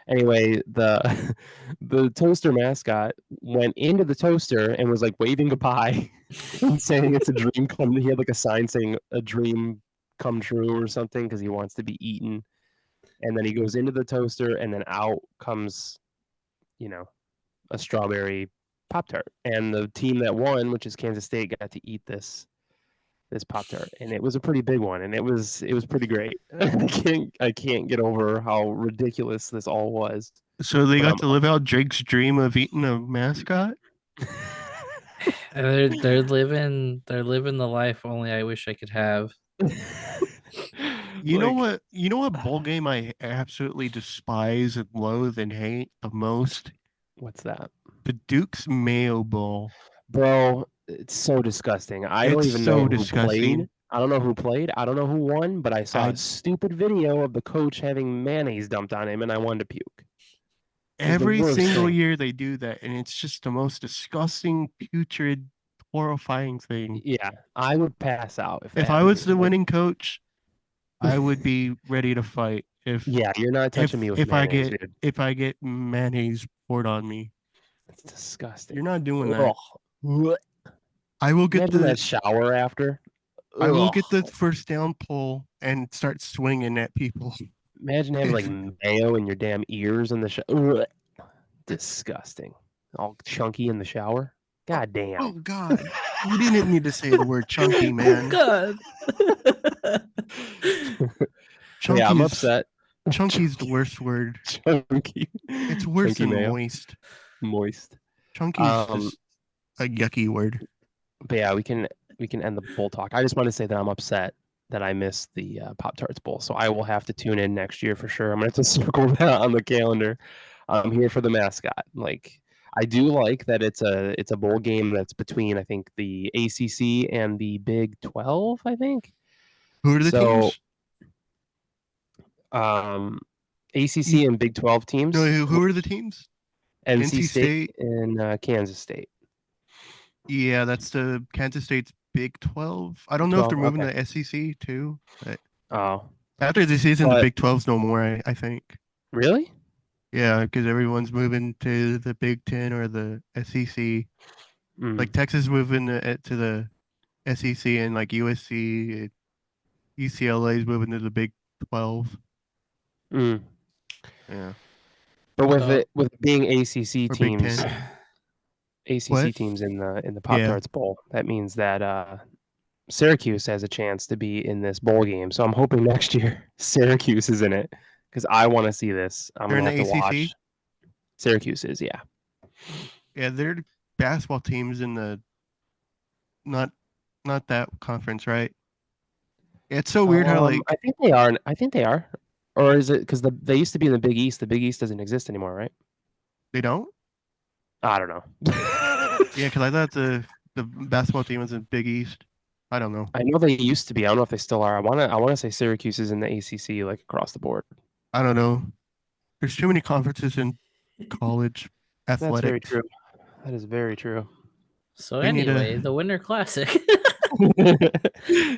Anyway, the toaster mascot went into the toaster and was like waving goodbye and saying it's a dream come. He had like a sign saying a dream come true or something because he wants to be eaten. And then he goes into the toaster and then out comes, a strawberry Pop-Tart. And the team that won, which is Kansas State, got to eat this Pop-Tart, and it was a pretty big one, and it was pretty great. I can't get over how ridiculous this all was. So they got to live out Drake's dream of eating a mascot. They're living the life only I wish I could have. You know what bowl game I absolutely despise and loathe and hate the most? What's that? The Duke's Mayo Bowl. Bro, it's so disgusting. I don't even know who played. I don't know who played. I don't know who won, but I saw a stupid video of the coach having mayonnaise dumped on him, and I wanted to puke. Every single year they do that, and it's just the most disgusting, putrid, horrifying thing. Yeah, I would pass out if I was the winning coach. I would be ready to fight. You're not touching me with mayonnaise, dude. If I get mayonnaise poured on me. It's disgusting. You're not doing that. I will get that shower after. I will get the first down pull and start swinging at people. Imagine having like mayo in your damn ears in the shower. Disgusting. All chunky in the shower. God damn. Oh God. You didn't need to say the word chunky, man. Oh, God. Yeah, I'm upset. Chunky's the worst word. Chunky. It's worse than moist. Moist. Chunky's just a yucky word. But yeah, we can end the bowl talk. I just want to say that I'm upset that I missed the Pop-Tarts Bowl. So I will have to tune in next year for sure. I'm going to have to circle that on the calendar. I'm here for the mascot. Like, I do like that it's a bowl game that's between, I think, the ACC and the Big 12, I think. Who are the teams? ACC and Big 12 teams. No, who are the teams? NC NC State and Kansas State. Yeah, that's the Kansas State's Big 12. I don't Big know if they're 12, moving okay. to SEC too. But Oh, after the season, the But- Big 12's no more. I think. really? Yeah, because everyone's moving to the Big 10 or the SEC. Mm. Like Texas moving to the SEC, and like USC, UCLA is moving to the Big 12. Mm. Yeah, But with So- it being ACC or Big teams, 10. ACC What? teams in the Pop Yeah. Tarts Bowl, that means that Syracuse has a chance to be in this bowl game. So I'm hoping next year Syracuse is in it because I want to see this. I'm They're gonna in have the to ACC? watch. Syracuse is, yeah. Yeah, their basketball teams in the not that conference, right? It's so weird how like I think they are. I think they are. Or is it because they used to be in the Big East? The Big East doesn't exist anymore, right? they don't. I don't know. Yeah, because I thought the basketball team was in Big East. I don't know. I know they used to be. I don't know if they still are. I wanna say Syracuse is in the ACC, like across the board. I don't know. There's too many conferences in college That's very athletics. true. That is very true. So They need a- anyway, the Winter Classic.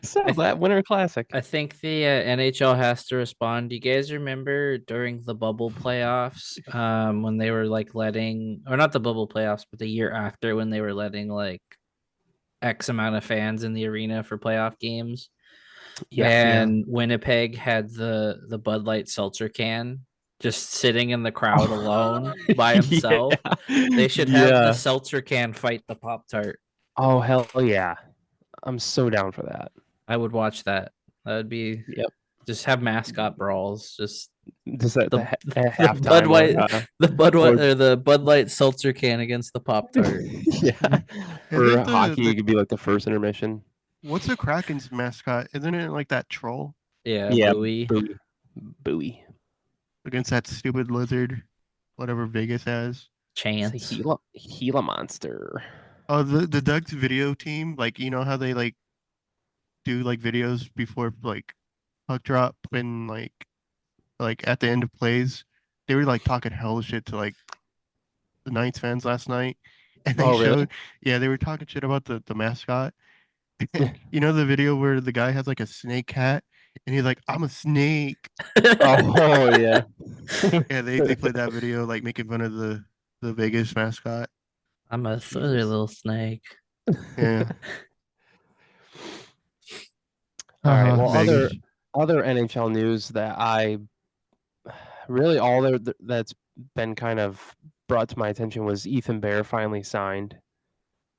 So that Winter Classic. I think the NHL has to respond. Do you guys remember during the bubble playoffs, when they were like letting, or not the bubble playoffs, but the year after when they were letting like X amount of fans in the arena for playoff games? Yeah. And Winnipeg had the Bud Light seltzer can just sitting in the crowd alone by himself. They should have the seltzer can fight the Pop Tart. Oh hell yeah! I'm so down for that. I would watch that. That would be just have mascot brawls. Just Just at the halftime. Bud White, or- the Bud Light seltzer can against the Pop Tart. yeah. For Isn't hockey, it could be like the first intermission. What's the Kraken's mascot? Isn't it like that troll Yeah, Yeah, buoy. Buoy. against that stupid lizard, whatever Vegas has? Chance. It's a Gila monster. Oh, the Ducks video team, like you know how they like do like videos before like puck drop when like at the end of plays, they were like talking hell shit to like the Knights fans last night, and they Oh, really? showed, yeah, they were talking shit about the mascot. You know the video where the guy has like a snake hat, and he's like, "I'm a snake." Oh yeah. Yeah, they played that video like making fun of the Vegas mascot. I'm a silly little snake. Yeah. All right. Uh-huh, Well, Vegas. other NHL news that I really that's been kind of brought to my attention was Ethan Bear finally signed.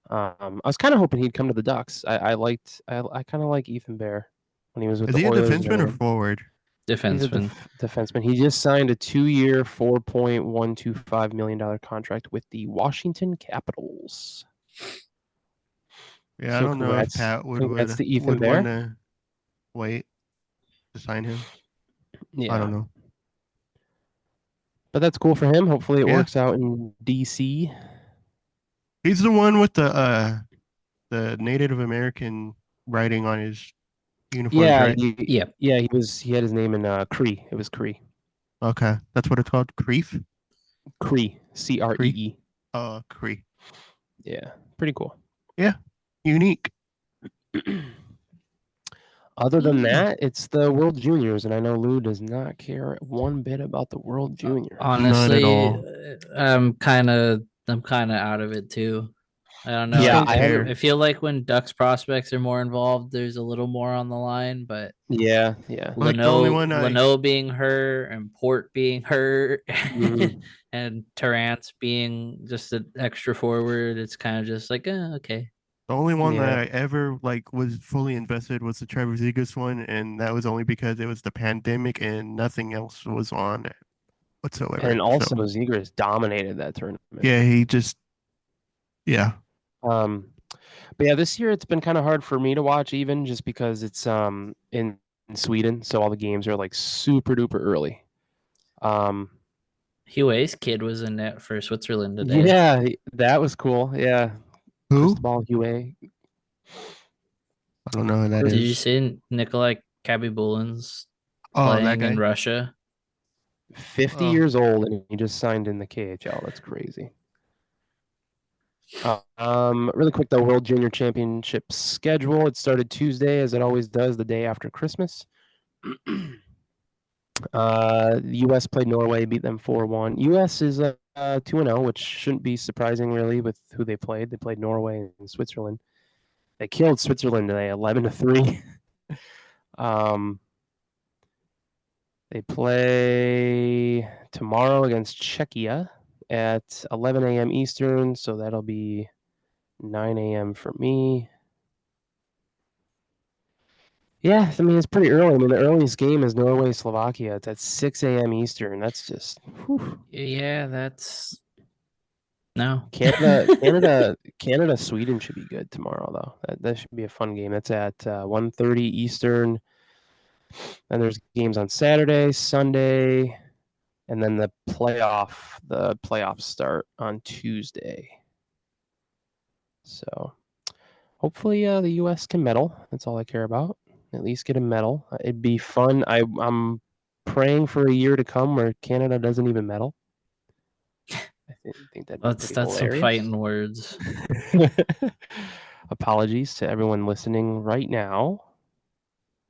I was kind of hoping he'd come to the Ducks. I kind of like Ethan Bear when he was with Is the he a Oilers. and defenseman or everything. forward? He's a Defenseman. defenseman. He just signed a 2-year, $4.125 million contract with the Washington Capitals. Yeah, I So don't know if congrats- Pat would congrats to Ethan would Bear. want to wait to sign him. Yeah, I don't know. but that's cool for him. Hopefully, it Yeah. works out in DC. He's the one with the Native American writing on his uniforms, Yeah, right? Yeah. He had his name in Cree. It was Cree. Okay, that's what it's called. Creef. Cree. CREE. Cree. Yeah, pretty cool. Unique. Other than that, it's the World Juniors, and I know Lou does not care one bit about the World Juniors. Honestly, all. I'm kind of out of it too. I don't know. Yeah, I feel like when Ducks prospects are more involved, there's a little more on the line. But Yeah. Like, the only one Leno being her, and Port being her, Mhm. and Terrance being just an extra forward, it's kind of just like, okay. The only one Yeah. that I ever like was fully invested was the Trevor Zegras one, and that was only because it was the pandemic and nothing else was on it whatsoever. And also, So, Zegras dominated that tournament. yeah, he just But yeah, this year it's been kind of hard for me to watch, even just because it's in Sweden, so all the games are like super duper early. Huey's kid was in net for Switzerland today. Yeah, that was cool. Yeah, who? Cristobal Huey. I don't know who that Did is. you see Nikolai Kabibulin's Oh, that playing guy. in Russia. 50 Oh. years old, and he just signed in the KHL. That's crazy. Really quick though, World Junior Championship schedule. It started Tuesday, as it always does, the day after Christmas. The U.S. played Norway, beat them 4-1. U.S. is 2-0, which shouldn't be surprising really with who they played. They played Norway and Switzerland. They killed Switzerland today, 11-3. They play tomorrow against Czechia at 11 a.m. Eastern, so that'll be 9 a.m. for me. Yeah, I mean, it's pretty early. I mean, the earliest game is Norway-Slovakia. It's at 6 a.m. Eastern. That's just... Whew. Yeah, that's no. Canada, Sweden should be good tomorrow, though. That should be a fun game. That's at 1:30 Eastern. And there's games on Saturday, Sunday, and then the playoffs start on Tuesday. So hopefully the U.S. can medal. That's all I care about. At least get a medal. It'd be fun. I'm praying for a year to come where Canada doesn't even medal. I think that'd be That's pretty some hilarious. fighting words. Apologies to everyone listening right now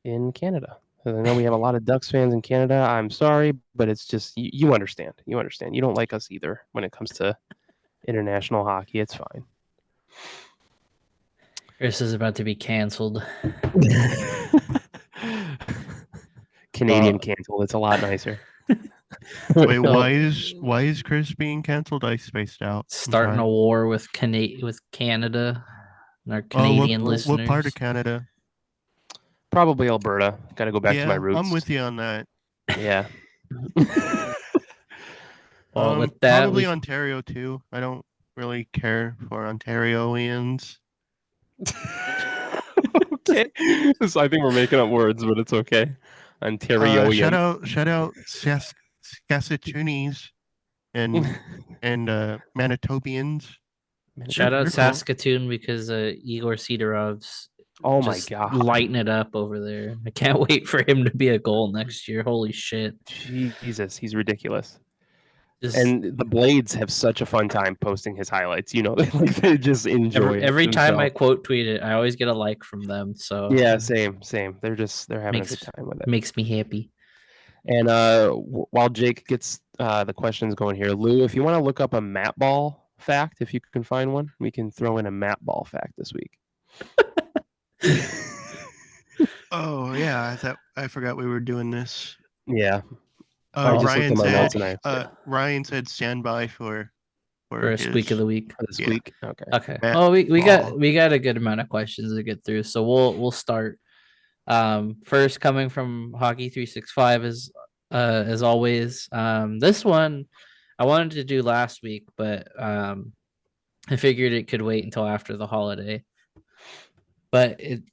in Canada. I know we have a lot of Ducks fans in Canada. I'm sorry, but it's just you understand. You understand. You don't like us either when it comes to international hockey. It's fine. Chris is about to be canceled. Canadian canceled. It's a lot nicer. Wait, No. why is Chris being canceled? I spaced out. I'm Starting a sorry. war with Canada and our Oh, Canadian listeners. what part of Canada? Probably Alberta. Got to go back to my Yeah, roots. I'm with you on that. Yeah. Well, with that, Probably Ontario too. I don't really care for Ontarians. Okay. So I think we're making up words, but it's okay. Ontario. Shout out Saskatchewanies and Manitobians. shout out They're cool. Saskatoon because Igor Sidorov's Oh my just god. lighting it up over there. I can't wait for him to be a goal next year. Holy shit. Jesus, he's ridiculous. Just And the Blades have such a fun time posting his highlights. You know, they just enjoy every it time I themselves. quote tweet it, I always get a like from them. So Yeah, same. They're having a good time with it. makes me happy. And while Jake gets the questions going here, Lou, if you want to look up a mat ball fact, if you can find one, we can throw in a mat ball fact this week. Oh yeah, I forgot we were doing this. Yeah. I just looked at my notes and Ryan said standby for a squeak of the week. For the squeak. Yeah. Okay. Mat Well, we ball. got a good amount of questions to get through, so we'll start. First coming from Hockey 365 as always. This one I wanted to do last week, but I figured it could wait until after the holiday. But it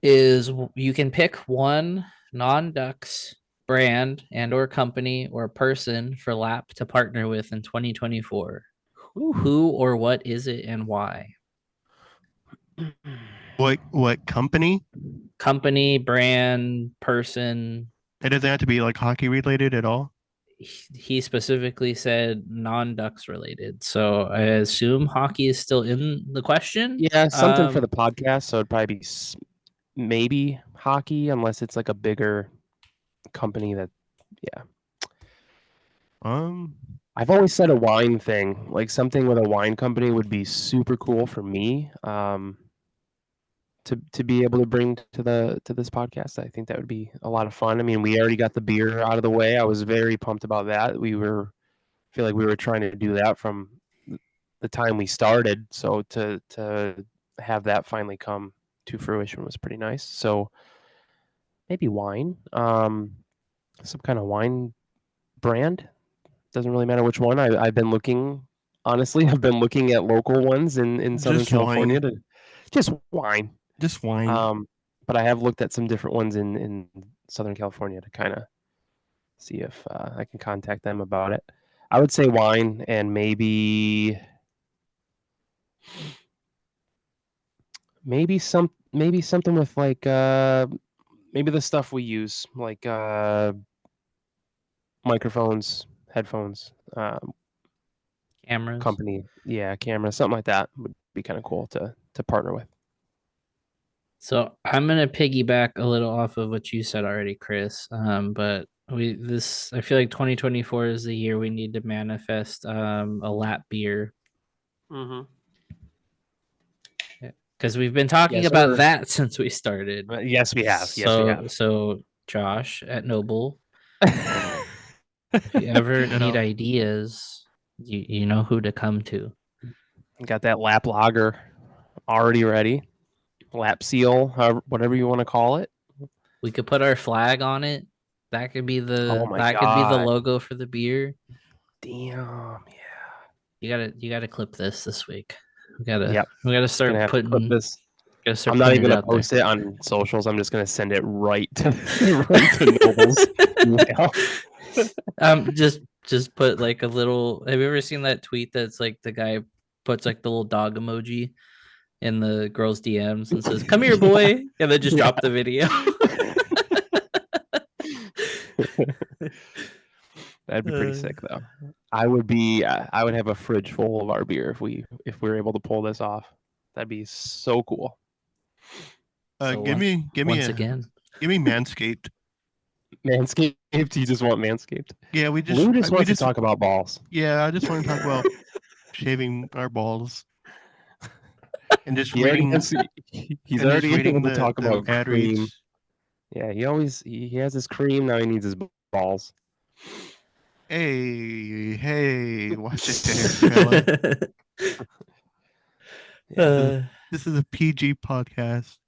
is you can pick one non-Ducks brand and or company or person for LAP to partner with in 2024. Who or what is it and why? What company? Company, brand, person. It doesn't have to be like hockey related at all. He specifically said non-Ducks related, so I assume hockey is still in the question. Yeah, something for the podcast, so it'd probably be maybe hockey, unless it's like a bigger company that, yeah. I've always said a wine thing, like something with a wine company would be super cool for me. To be able to bring to this podcast. I think that would be a lot of fun. I mean, we already got the beer out of the way. I was very pumped about that. Feel like we were trying to do that from the time we started. So to have that finally come to fruition was pretty nice. So maybe wine, some kind of wine brand. Doesn't really matter which one. I've been looking. Honestly, I've been looking at local ones in Southern Just California wine. just wine. Just wine. But I have looked at some different ones in Southern California to kind of see if I can contact them about it. I would say wine and maybe something with like maybe the stuff we use, like microphones, headphones, Cameras. company, camera, something like that would be kind of cool to partner with. So I'm gonna piggyback a little off of what you said already, Chris. But I feel like 2024 is the year we need to manifest a lap beer Mm-hmm. because we've been talking Yes, about sir. that since we started. Yes, we have. Yes, we have. So Josh at Noble, if you ever You need know. ideas, you know who to come to. Got that lap lager already ready. Lap seal, whatever you want to call it. We could put our flag on it. That could be Oh my that could be the God. logo for the beer. Damn. You gotta clip this week. We Yep. gotta Gonna start have to clip putting. this. Gotta start I'm not putting even it gonna out there. post it on socials. I'm just gonna send it right to Noble's email. Just put like a little. Have you ever seen that tweet that's like the guy puts like the little dog emoji in the girl's DMs and says, "Come here, boy," and then just drop the video. That'd be pretty sick, though. I would have a fridge full of our beer if we were able to pull this off. That'd be so cool. So give me Manscaped. Manscaped? You just want Manscaped? Yeah, we just Lou just we wants just to talk about balls. Yeah, I just want to talk about shaving our balls and just He already reading. has, he's and already just reading able to talk the about ad cream. reads. Yeah, he has his cream, now he needs his balls. Hey, watch it there, fella. This is a PG podcast.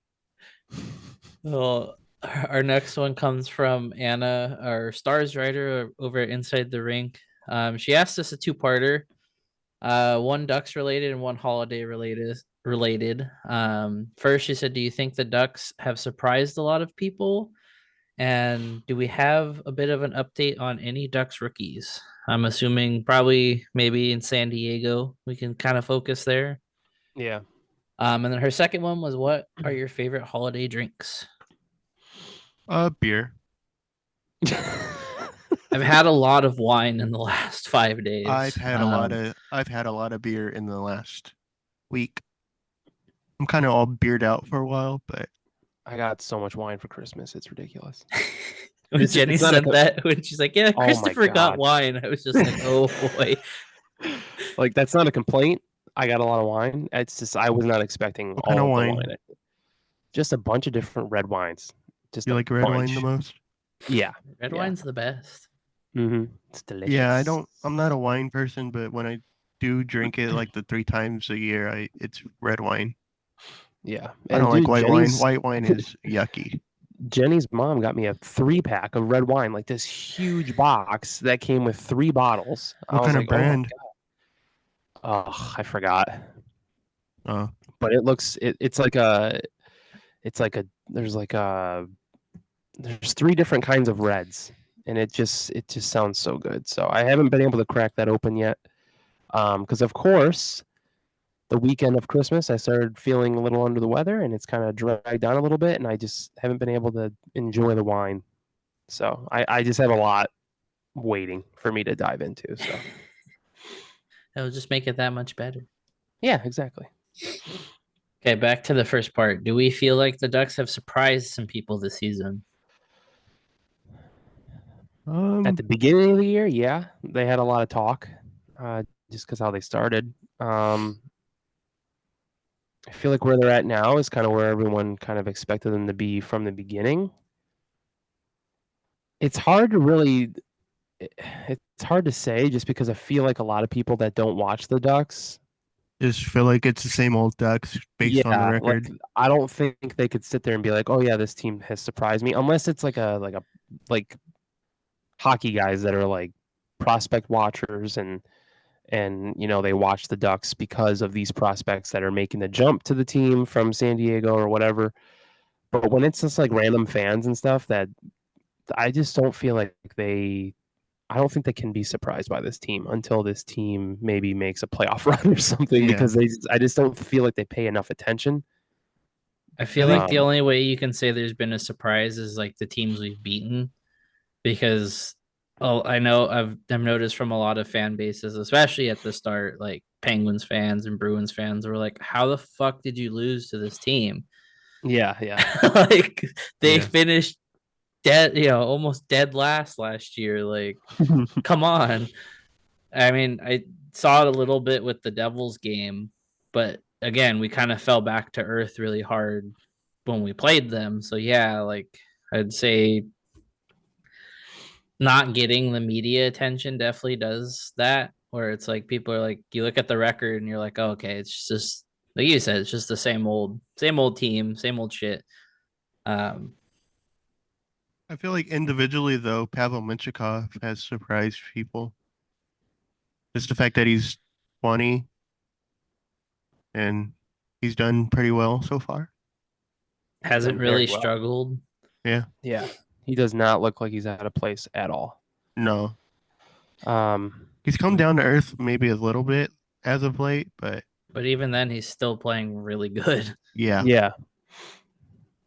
Well, our next one comes from Anna, our stars writer over at Inside the Rink. She asked us a two-parter, one Ducks related and one holiday related. First, she said, "Do you think the Ducks have surprised a lot of people? And do we have a bit of an update on any Ducks rookies?" I'm assuming probably maybe in San Diego. We can kind of focus there. Yeah. And then her second one was, "What are your favorite holiday drinks?" Beer. I've had a lot of wine in the last 5 days. I've had a lot of beer in the last week. I'm kind of all beered out for a while, but I got so much wine for Christmas. It's ridiculous. When Jenny sent that, when she's like, "Yeah, Christopher got God. wine," I was just like, "Oh boy." Like, that's not a complaint. I got a lot of wine. It's just I was not expecting What all kind of of wine? the wine. Just a bunch of different red wines. Just You like red wine the most? Yeah. Red wine's the best. Mm-hmm. It's delicious. Yeah, I'm not a wine person, but when I do drink it like the 3 times a year, it's red wine. Yeah. I don't like white wine. White wine is yucky. Jenny's mom got me a 3-pack of red wine, like this huge box that came with 3 bottles. What kind of brand? Oh, I forgot. Oh. But it's like there's 3 different kinds of reds, and it just sounds so good. So I haven't been able to crack that open yet. Because of course, the weekend of Christmas, I started feeling a little under the weather, and it's kind of dragged down a little bit, and I just haven't been able to enjoy the wine. So I just have a lot waiting for me to dive into. So It'll just make it that much better. Yeah, exactly. Okay, back to the first part. Do we feel like the Ducks have surprised some people this season? At the beginning of the year, yeah, they had a lot of talk, just because how they started. I feel like where they're at now is kind of where everyone kind of expected them to be from the beginning. It's hard to say just because I feel like a lot of people that don't watch the Ducks just feel like it's the same old Ducks based on the record. Like, I don't think they could sit there and be like, "Oh yeah, this team has surprised me," unless it's like hockey guys that are like prospect watchers and they watch the Ducks because of these prospects that are making the jump to the team from San Diego or whatever. But when it's just like random fans and stuff, that I just don't feel like I don't think they can be surprised by this team until this team maybe makes a playoff run or something, because I just don't feel like they pay enough attention I feel think- like the only way you can say there's been a surprise is like the teams we've beaten, because I know I've noticed from a lot of fan bases, especially at the start, like Penguins fans and Bruins fans were like, "How the fuck did you lose to this team?" Yeah. Like they Yeah. finished dead, almost dead last year. Like, come on. I mean, I saw it a little bit with the Devils game, but again, we kind of fell back to earth really hard when we played them. So yeah, like I'd say not getting the media attention definitely does that, where it's like people are like, you look at the record and you're like, oh, okay, it's just like you said, it's just the same old team, same old shit. I feel like individually though, Pavel Minchikov has surprised people. Just the fact that he's 20 and he's done pretty well so far. Hasn't done very really well. struggled. Yeah. Yeah. He does not look like he's out of place at all. No. Um, He's come down to earth maybe a little bit as of late, but even then, he's still playing really good. yeah. Yeah.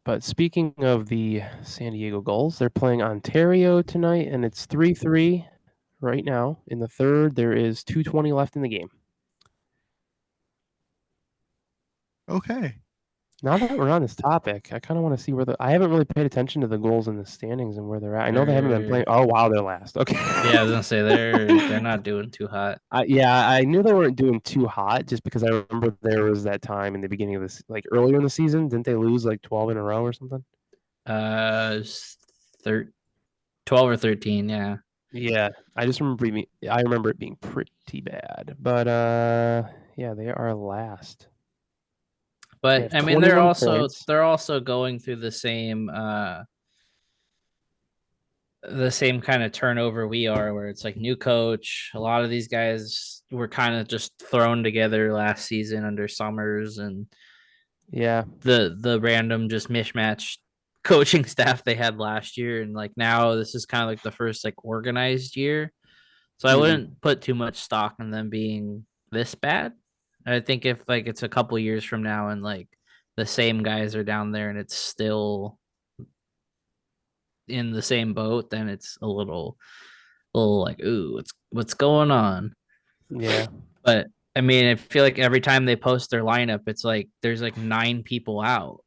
But speaking of the San Diego Gulls, they're playing Ontario tonight, and it's 3-3 right now. In the third, there is 2:20 left in the game. Okay. Now that we're on this topic, I kind of want to see I haven't really paid attention to the goals in the standings and where they're at. I know they haven't been playing. Oh wow, they're last. Okay. Yeah, I was gonna say they're not doing too hot. I knew they weren't doing too hot just because I remember there was that time in the beginning of this, like earlier in the season, didn't they lose like 12 in a row or something? 12 or 13, yeah. Yeah, I just remember I remember it being pretty bad. But yeah, they are last. They But have I mean, they're 21 points. also going through the same kind of turnover we are, where it's like new coach. A lot of these guys were kind of just thrown together last season under Summers, and Yeah, the random just mismatched coaching staff they had last year, and like now this is kind of like the first like organized year. So I Mhm. wouldn't put too much stock in them being this bad. I think if like it's a couple years from now and like the same guys are down there and it's still in the same boat, then it's a little like, ooh, what's going on? yeah. But I mean, I feel like every time they post their lineup, it's like there's like 9 people out.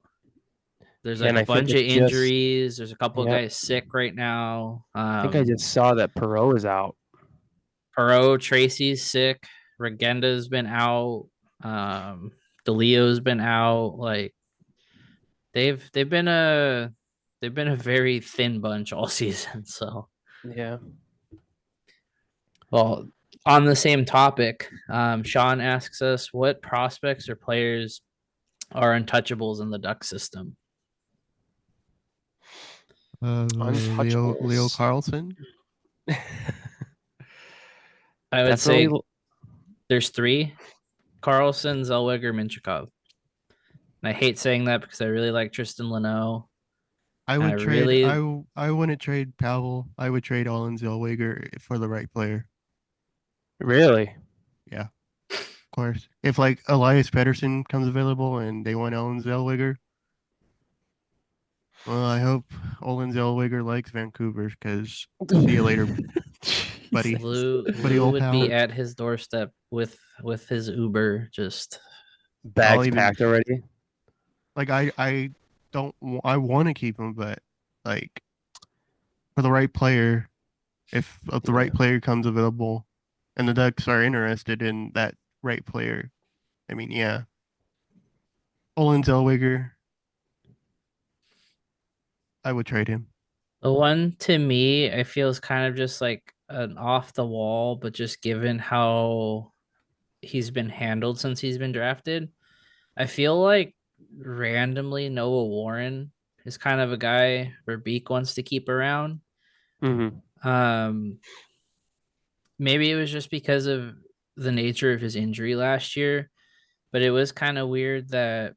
There's like And a I think bunch of it's just injuries. There's a couple of Yep. guys sick right now. I think I just saw that Perot is out. Perot, Tracy's sick. Regenda's been out. DeLeo's been out. Like they've been a very thin bunch all season. So, Yeah. well, on the same topic, Sean asks us what prospects or players are untouchables in the Duck system. Leo Untouchables. Carlson. I would say Definitely. there's 3: Carlson, Zellweger, Minchikov. And I hate saying that because I really like Tristan Leno. I I would trade. really- I wouldn't trade Pavel. I would trade Olin Zellweger for the right player. Really? Yeah, of course. If like Elias Pettersson comes available and they want Olin Zellweger, well, I hope Olin Zellweger likes Vancouver because see you later, buddy. Lou Buddy old would pal. be at his doorstep with his Uber. Just Bags even- packed already. Like I don't. I want to keep him, but like for the right player, if the right player comes available, and the Ducks are interested in that right player, I mean, yeah, Olin Zellweger, I would trade him. the one to me, I feel is kind of just like an off the wall, but just given how he's been handled since he's been drafted, I feel like randomly Noah Warren is kind of a guy Verbeek wants to keep around. Mm-hmm. Maybe it was just because of the nature of his injury last year, but it was kind of weird that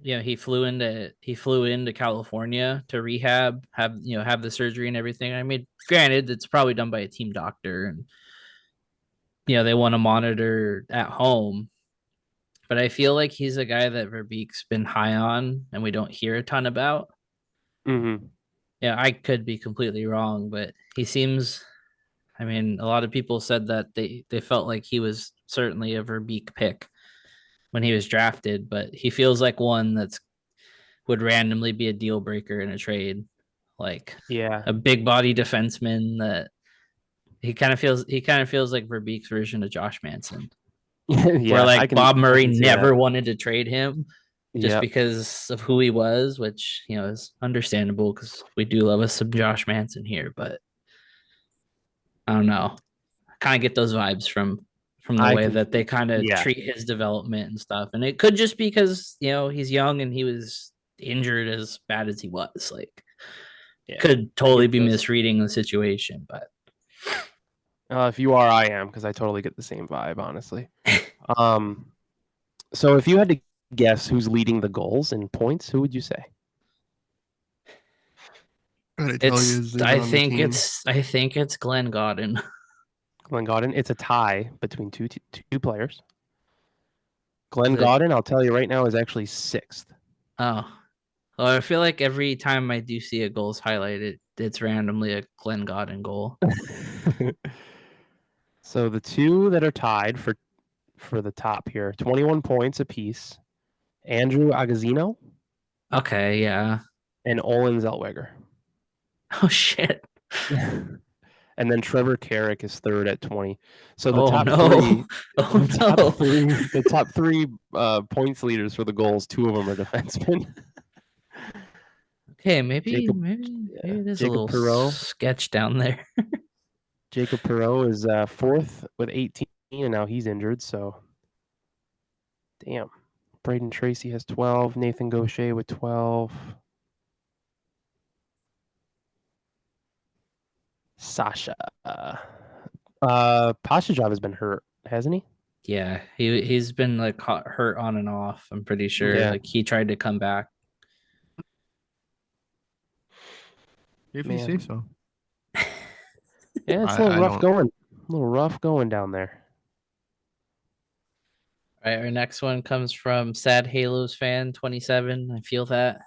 he flew into California to rehab, have the surgery and everything. I mean, granted, it's probably done by a team doctor, and they want to monitor at home, but I feel like he's a guy that Verbeek's been high on and we don't hear a ton about. Mm-hmm. Yeah, I could be completely wrong, but he seems. I mean, a lot of people said that they felt like he was certainly a Verbeek pick when he was drafted, but he feels like one that's would randomly be a deal breaker in a trade, like Yeah. a big body defenseman that he kind of feels like Verbeek's version of Josh Manson, where Yeah, like Bob I Murray can see never that. wanted to trade him just Yep. because of who he was, which is understandable because we do love us some Josh Manson here, but I don't know. I kind of get those vibes from the I way can. that they kind of Yeah. treat his development and stuff. And it could just be because, he's young and he was injured as bad as he was. Like, Yeah. could I totally get be those. misreading the situation, but If you are, I am, because I totally get the same vibe, honestly. So if you had to guess who's leading the goals in points, who would you say? Gotta tell you, is I on the think team. it's Glenn Godden. Glenn Gaudin. It's a tie between two players. Glenn Is it- Gaudin, I'll tell you right now, is actually sixth. Oh, well, I feel like every time I do see a goals highlighted, it's randomly a Glenn Godden goal. So the two that are tied for the top here, 21 points apiece. Andrew Agazino Okay, yeah. and Olin Zellweger. Oh shit. And then Trevor Carrick is third at 20. So the Oh top no. three, Oh no. the top three points leaders for the goals, two of them are defensemen. Okay, maybe Jacob, maybe yeah, maybe there's a Jacob little Perreault. sketch down there. Jacob Perreault is fourth with 18, and now he's injured. So, damn. Braden Tracy has 12. Nathan Gaucher with 12. Sasha. Pashajov has been hurt, hasn't he? Yeah, he's been like hurt on and off. I'm pretty sure. Yeah. Like he tried to come back. If you Man. say so. Yeah, it's a I little rough don't. going. A little rough going down there. All right, our next one comes from Sad Halos fan 27. I feel that.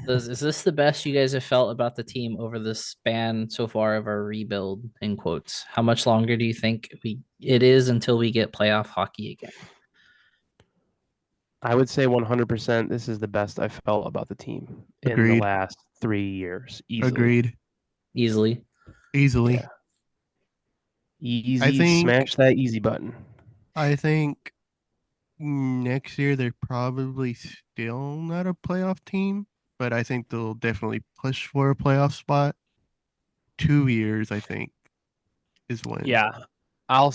Is this the best you guys have felt about the team over the span so far of our rebuild? In quotes, how much longer do you think it is until we get playoff hockey again? I would say 100% this is the best I've felt about the team in the Agreed. last 3 years. Easily. Agreed. Easily. Easily. Yeah. Easy. I think- Smash that easy button. I think next year they're probably still not a playoff team, but I think they'll definitely push for a playoff spot. 2 years, I think, is when. Yeah. I'll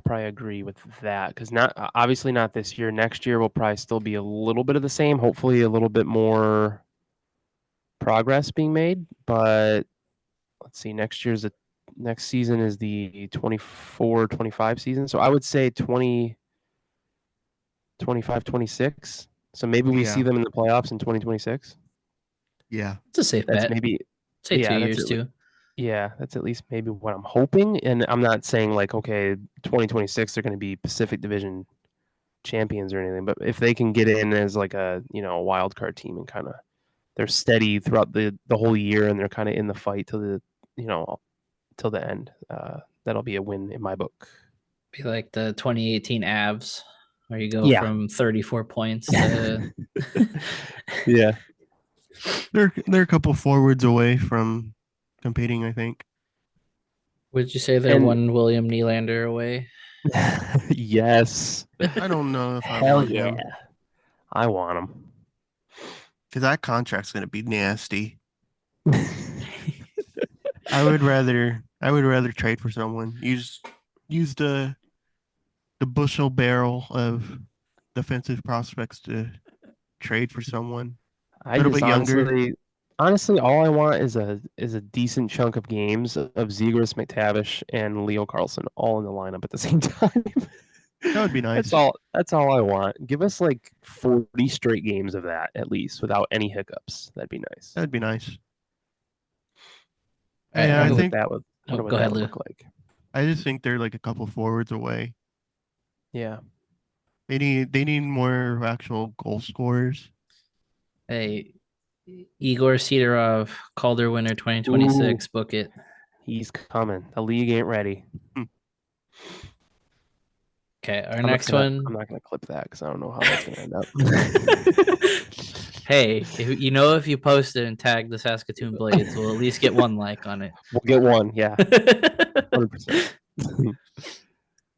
probably agree with that because obviously not this year. Next year will probably still be a little bit of the same. Hopefully a little bit more progress being made. But let's see, next season is the 24-25 season. So I would say 25-26. So maybe we see them in the playoffs in 2026. Yeah. It's a safe That's bet. maybe Say yeah, 2 that's years too. Yeah, that's at least maybe what I'm hoping. And I'm not saying like, okay, 2026 they're going to be Pacific Division champions or anything, but if they can get in as like a wild card team and kind of they're steady throughout the whole year and they're kind of in the fight till the till the end, that'll be a win in my book. Be like the 2018 Avs, where you go Yeah. from 34 points to Yeah. They're a couple forwards away from competing, I think. Would you say they're And- one William Nylander away? Yes. I don't know if I Hell want yeah. him I want him. because that contract's gonna be nasty. I would rather trade for someone. Use the bushel barrel of defensive prospects to trade for someone. I Little just bit younger. honestly, all I want is a decent chunk of games of Zegras, McTavish, and Leo Carlson all in the lineup at the same time. That would be nice. That's all I want. Give us like 40 straight games of that at least without any hiccups. That'd be nice. That'd be nice. Right, Yeah, I Wonder think what that would Oh, what go that ahead, would Lou. look like. I just think they're like a couple forwards away. Yeah. They need more actual goal scorers. Hey, Igor Sidorov, Calder winner 2026. Book it. He's coming. The league ain't ready. Okay, our next one. I'm not gonna clip that because I don't know how that's gonna end up. Hey, if you post it and tag the Saskatoon Blades, we'll at least get one like on it. We'll get one. Yeah, 100%.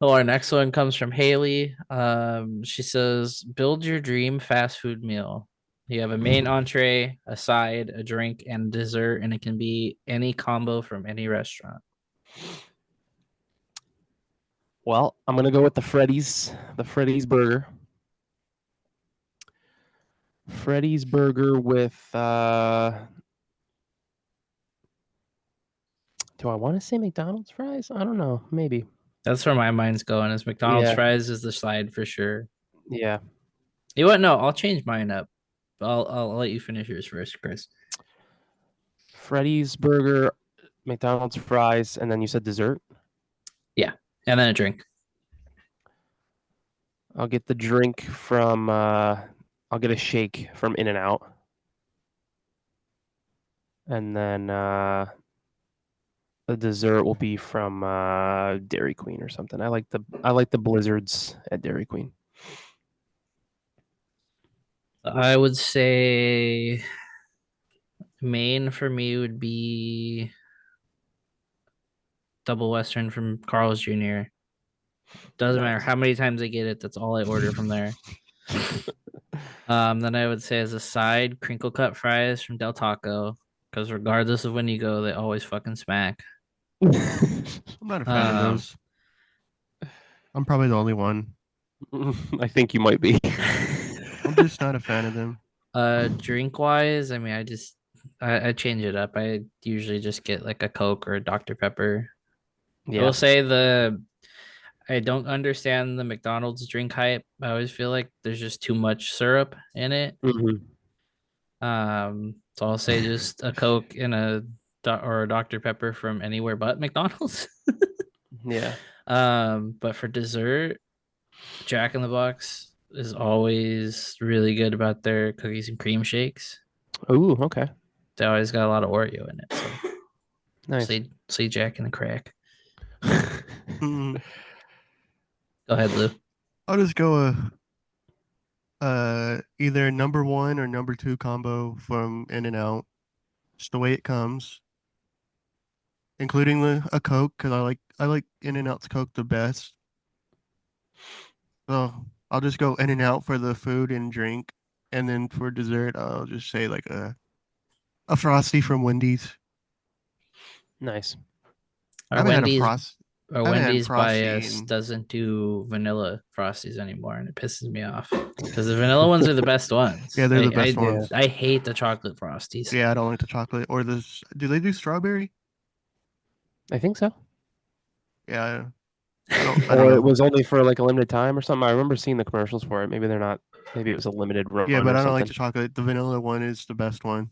Well, our next one comes from Haley. She says, "Build your dream fast food meal. You have a main entree, a side, a drink, and dessert, and it can be any combo from any restaurant." Well, I'm gonna go with the Freddy's burger. Freddy's burger with do I want to say McDonald's fries? I don't know. Maybe. That's where my mind's going. Is McDonald's Yeah. fries is the side for sure. Yeah. You what? No, I'll change mine up. I'll let you finish yours first, Chris. Freddy's burger, McDonald's fries, and then you said dessert? Yeah. And then a drink. I'll get the drink from I'll get a shake from In-N-Out. And then the dessert will be from Dairy Queen or something. I like the blizzards at Dairy Queen. I would say main for me would be double Western from Carl's Jr. Doesn't matter how many times I get it, that's all I order from there. Then I would say as a side, crinkle cut fries from Del Taco, because regardless of when you go, they always fucking smack. I'm not a fan of those. I'm probably the only one. I think you might be. I'm just not a fan of them. Drink wise, I mean, I change it up. I usually just get like a Coke or a Dr. Pepper. I will say I don't understand the McDonald's drink hype. I always feel like there's just too much syrup in it. Mhm. So I'll say just a Coke and a Dr. Pepper from anywhere but McDonald's. Yeah. But for dessert, Jack in the Box is always really good about their cookies and cream shakes. Ooh, okay. They always got a lot of Oreo in it. So Nice. say Jack in the Crack. Mm, Go ahead, Lou. I'll just go either number 1 or number 2 combo from In-N-Out. Just the way it comes, including a Coke, because I like In-N-Out's Coke the best. So I'll just go In-N-Out for the food and drink, and then for dessert, I'll just say like a Frosty from Wendy's. Nice. I haven't had a Frost. Or haven't had Wendy's by us Frosty in- doesn't do vanilla Frosties anymore, and it pisses me off because the vanilla ones are the best ones. Yeah, they're the best ones. I hate the chocolate Frosties. Yeah, I don't like the chocolate or the. Do they do strawberry? I think so. Yeah. Or know. it was only for like a limited time or something. I remember seeing the commercials for it. Maybe they're not. Maybe it was a limited run. Yeah, but or I don't like the something. chocolate. The vanilla one is the best one.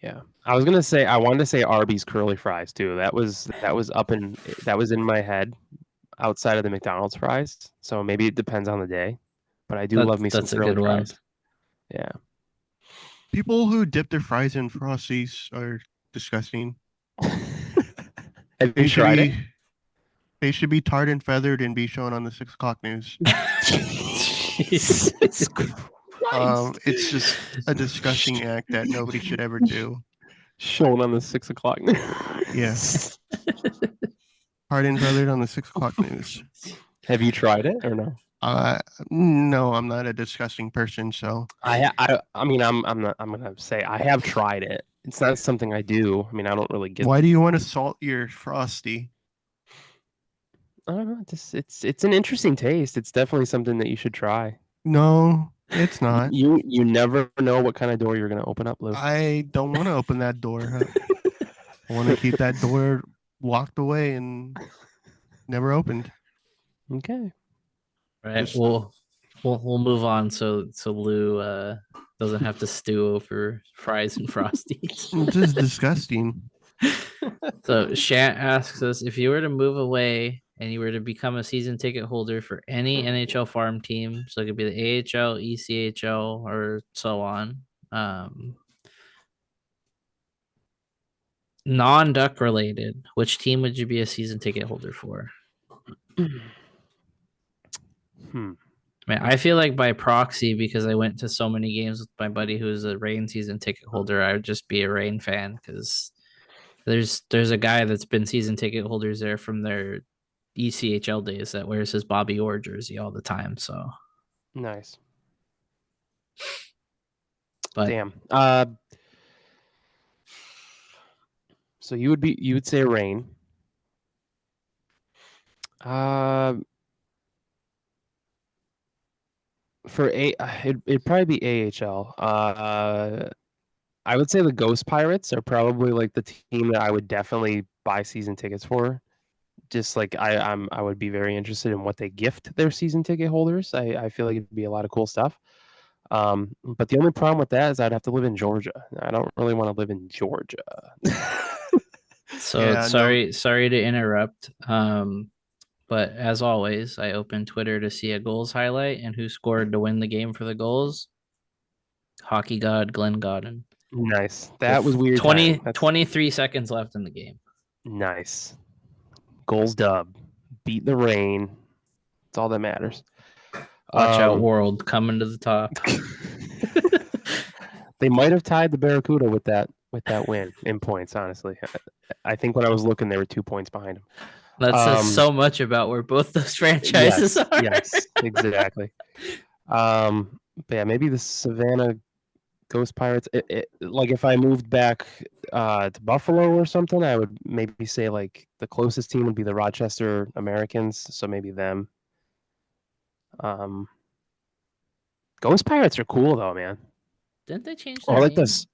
Yeah, I wanted to say Arby's curly fries too. That was in my head outside of the McDonald's fries. So maybe it depends on the day, but I do love me some That's a curly good one. fries. Yeah. People who dip their fries in Frosties are disgusting. Have you tried it? They should be tarred and feathered and be shown on the 6 o'clock news. Jesus Christ. It's just a disgusting act that nobody should ever do. Shown on the 6 o'clock. Yes. Tarred and feathered on the 6 o'clock news. Have you tried it or no? No, I'm not a disgusting person, so I mean I'm gonna say I have tried it. It's not something I do. I mean I don't really get. Why do you want to salt your Frosty? I don't know. It's an interesting taste. It's definitely something that you should try. No, it's not. You never know what kind of door you're gonna open up, Lou. I don't want to open that door. I want to keep that door locked away and never opened. Okay. Right. Just- We'll move on so Lou doesn't have to stew over fries and Frosties. It's just disgusting. So Shant asks us, if you were to move away and you were to become a season ticket holder for any NHL farm team, so it could be the AHL, ECHL, or so on, non-Duck related, which team would you be a season ticket holder for? I feel like by proxy, because I went to so many games with my buddy who's a Reign season ticket holder, I would just be a Reign fan because there's a guy that's been season ticket holders there from their ECHL days that wears his Bobby Orr jersey all the time. So nice. But damn. So you would say Reign. For it'd probably be AHL. I would say the Ghost Pirates are probably like the team that I would definitely buy season tickets for. Just like I would be very interested in what they gift their season ticket holders. I feel like it'd be a lot of cool stuff. But the only problem with that is I'd have to live in Georgia. I don't really want to live in Georgia. So Yeah, sorry to interrupt. But as always, I opened Twitter to see a goals highlight and who scored to win the game for the goals. Hockey god Glenn Godden. Nice. That was weird. 23 seconds left in the game. Nice. Goals dub. Beat the Reign. That's all that matters. Watch out, world coming to the top. They might have tied the Barracuda with that win in points, honestly. I think when I was looking, they were 2 points behind them. That says so much about where both those franchises are. Yes, exactly. But yeah, maybe the Savannah Ghost Pirates. Like if I moved back to Buffalo or something, I would maybe say like the closest team would be the Rochester Americans. So maybe them. Ghost Pirates are cool though, man. Didn't they change their name? This,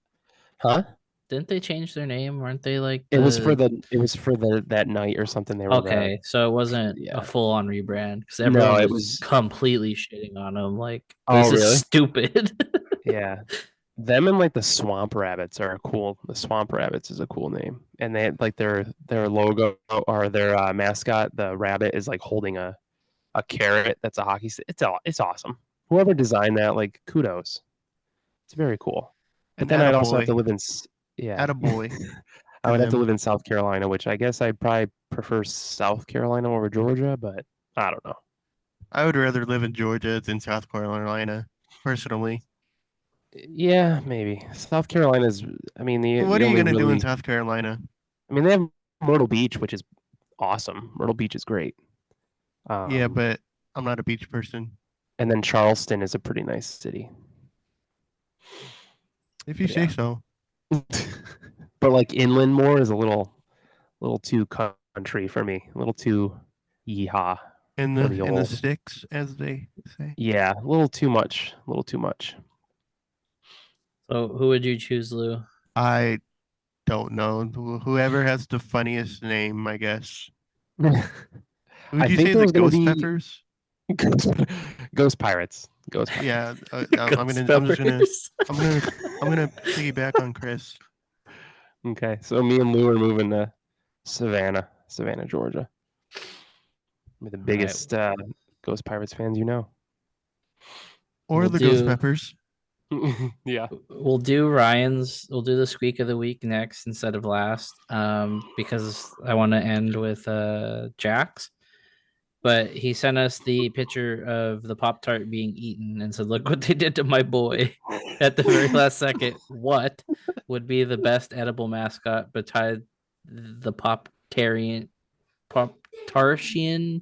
huh? Didn't they change their name? Weren't they like it was for that night or something? They were okay, so it wasn't a full on rebrand because everyone was completely shitting on them. Like, this is stupid. Yeah, them and like the Swamp Rabbits are cool. The Swamp Rabbits is a cool name, and they like their logo or their mascot. The rabbit is like holding a carrot. That's a hockey stick. It's awesome. Whoever designed that, like, kudos. It's very cool. But then I'd also have to live in Attaboy. I would have to live in South Carolina, which I guess I'd probably prefer South Carolina over Georgia, but I don't know. I would rather live in Georgia than South Carolina, personally. Yeah, maybe. South Carolina's, I mean, what are you going to do in South Carolina? I mean, they have Myrtle Beach, which is awesome. Myrtle Beach is great. Yeah, but I'm not a beach person. And then Charleston is a pretty nice city. If you say so. But like inland more is a little too country for me. A little too yeehaw. In the sticks, as they say. Yeah, a little too much. So who would you choose, Lou? I don't know. Whoever has the funniest name, I guess. Would you say the Ghost Peppers? Ghost Pirates. Yeah, I'm gonna piggyback on Chris. Okay, so me and Lou are moving to Savannah, Georgia. We're the biggest Ghost Pirates fans you know. Or the Ghost Peppers. Yeah. We'll do the squeak of the week next instead of last, because I want to end with Jax. But he sent us the picture of the Pop-Tart being eaten and said, look what they did to my boy at the very last second. What would be the best edible mascot besides the Pop-Tartian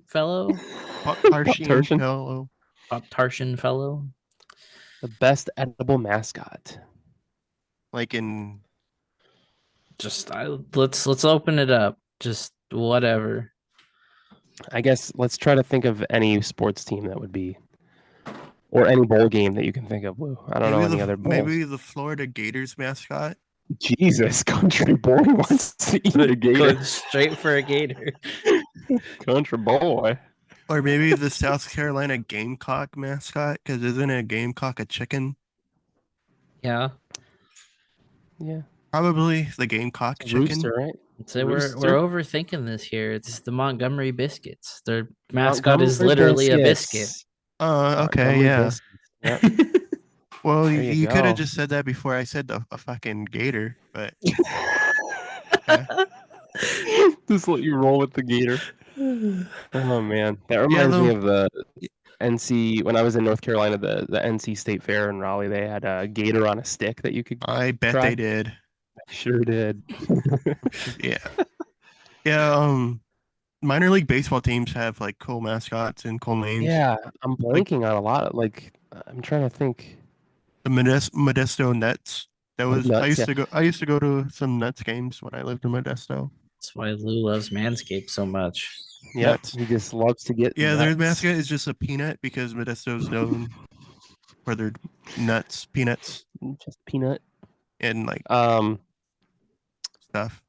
fellow? Pop-Tartian fellow. The best edible mascot. Like in... let's open it up. Just whatever. I guess let's try to think of any sports team that would be, or any bowl game that you can think of, Lou. I don't know any other bowls. Maybe the Florida Gators mascot. Jesus, country boy wants to eat a gator. Going straight for a gator. Country boy. Or maybe the South Carolina Gamecock mascot, because isn't a gamecock a chicken? Yeah. Yeah. Probably the Gamecock chicken. Rooster, right? So we're Rooster? overthinking this here. It's the Montgomery Biscuits. Their mascot is Montgomery literally a biscuit. Biscuits. Okay, Montgomery yeah. Biscuits. Yep. Well, There you you could have go. just said that before I said a fucking gator, but okay. Just let you roll with the gator. Oh man, that reminds me of the NC when I was in North Carolina. The NC State Fair in Raleigh. They had a gator on a stick that you could. I bet try. they did. Sure did. Yeah. Yeah. Minor league baseball teams have like cool mascots and cool names. Yeah, I'm blanking on a lot. I'm trying to think. The Modesto Nets. That was Nuts, I used yeah. to go. I used to go to some Nets games when I lived in Modesto. That's why Lou loves Manscaped so much. Yep, Nuts. he just loves to get. Yeah, their nuts. mascot is just a peanut because Modesto's known for their peanuts, Just peanut. and like stuff.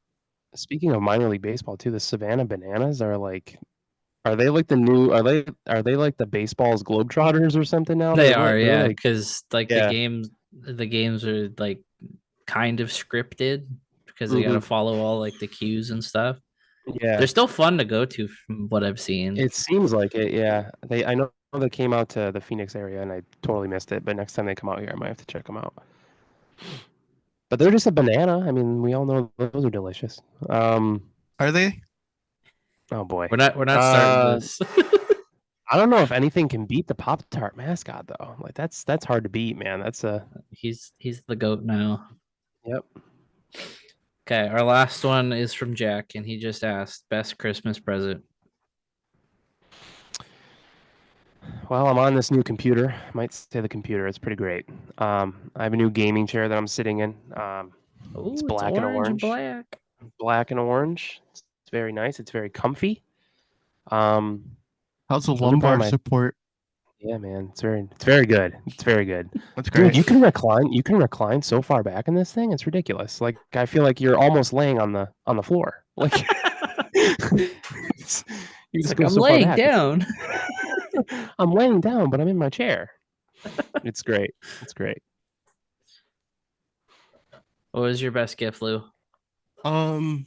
Speaking of minor league baseball too, the Savannah Bananas are like. Are they like the new? Are they like the baseball's Globetrotters or something now? They They're are, yeah, like- because like Yeah. the games are like kind of scripted because they got to follow all like the cues and stuff. yeah. They're still fun to go to from what I've seen. It seems like it. Yeah. I know they came out to the Phoenix area and I totally missed it. But next time they come out here, I might have to check them out. But they're just a banana. I mean, we all know those are delicious. Are they? Oh boy. We're not starting this. I don't know if anything can beat the Pop Tart mascot though. Like that's hard to beat, man. That's a He's the goat now. Yep. Okay, our last one is from Jack, and he just asked best Christmas present. Well, I'm on this new computer. I might say the computer. It's pretty great. I have a new gaming chair that I'm sitting in. Ooh, It's black and orange. Black. Black and orange. It's very nice. It's very comfy. How's the those are probably lumbar my- support? Yeah, man. It's very good. It's very good. That's great. Dude, you can recline so far back in this thing. It's ridiculous. Like I feel like you're almost laying on the floor. Like you It's just like, go I'm so far laying back. down. I'm laying down, but I'm in my chair. It's great. It's great. What was your best gift, Lou? So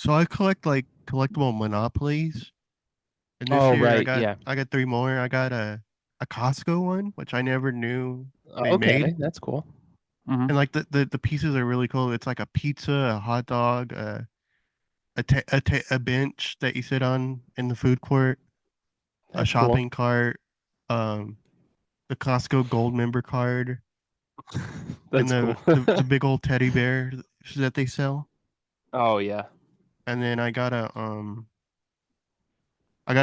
I collect like collectible monopolies. And this Oh, year right, yeah. I got 3 more. I got a Costco one, which I never knew they Okay, made. that's cool. Mhm. And like the pieces are really cool. It's like a pizza, a hot dog, a bench that you sit on in the food court, a That's cool. shopping cart, the Costco Gold member card, That's and cool. the big old teddy bear that they sell. Oh yeah. And then I got a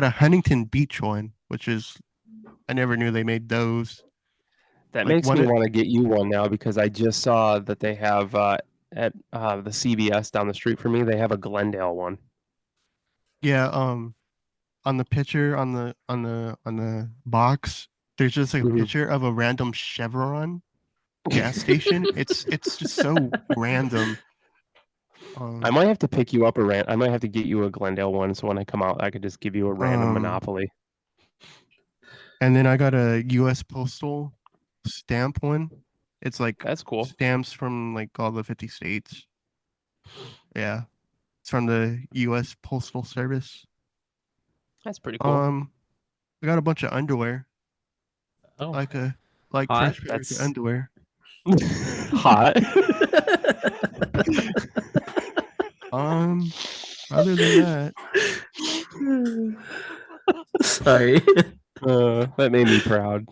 Huntington Beach one, which is I never knew they made those. That Like, makes one me of- want to get you one now because I just saw that they have at the CVS down the street from me. They have a Glendale one. Yeah, on the picture on the box, there's just like a Mhm. picture of a random Chevron gas station. It's just so random. I might have to pick you up I might have to get you a Glendale one, so when I come out, I could just give you a random Monopoly. And then I got a U.S. Postal stamp one. It's like That's cool. stamps from like all the 50 states. Yeah, it's from the U.S. Postal Service. That's pretty cool. I got a bunch of underwear, Oh, like Hot. Fresh Prince That's- underwear. Hot. Other than that, sorry. That made me proud.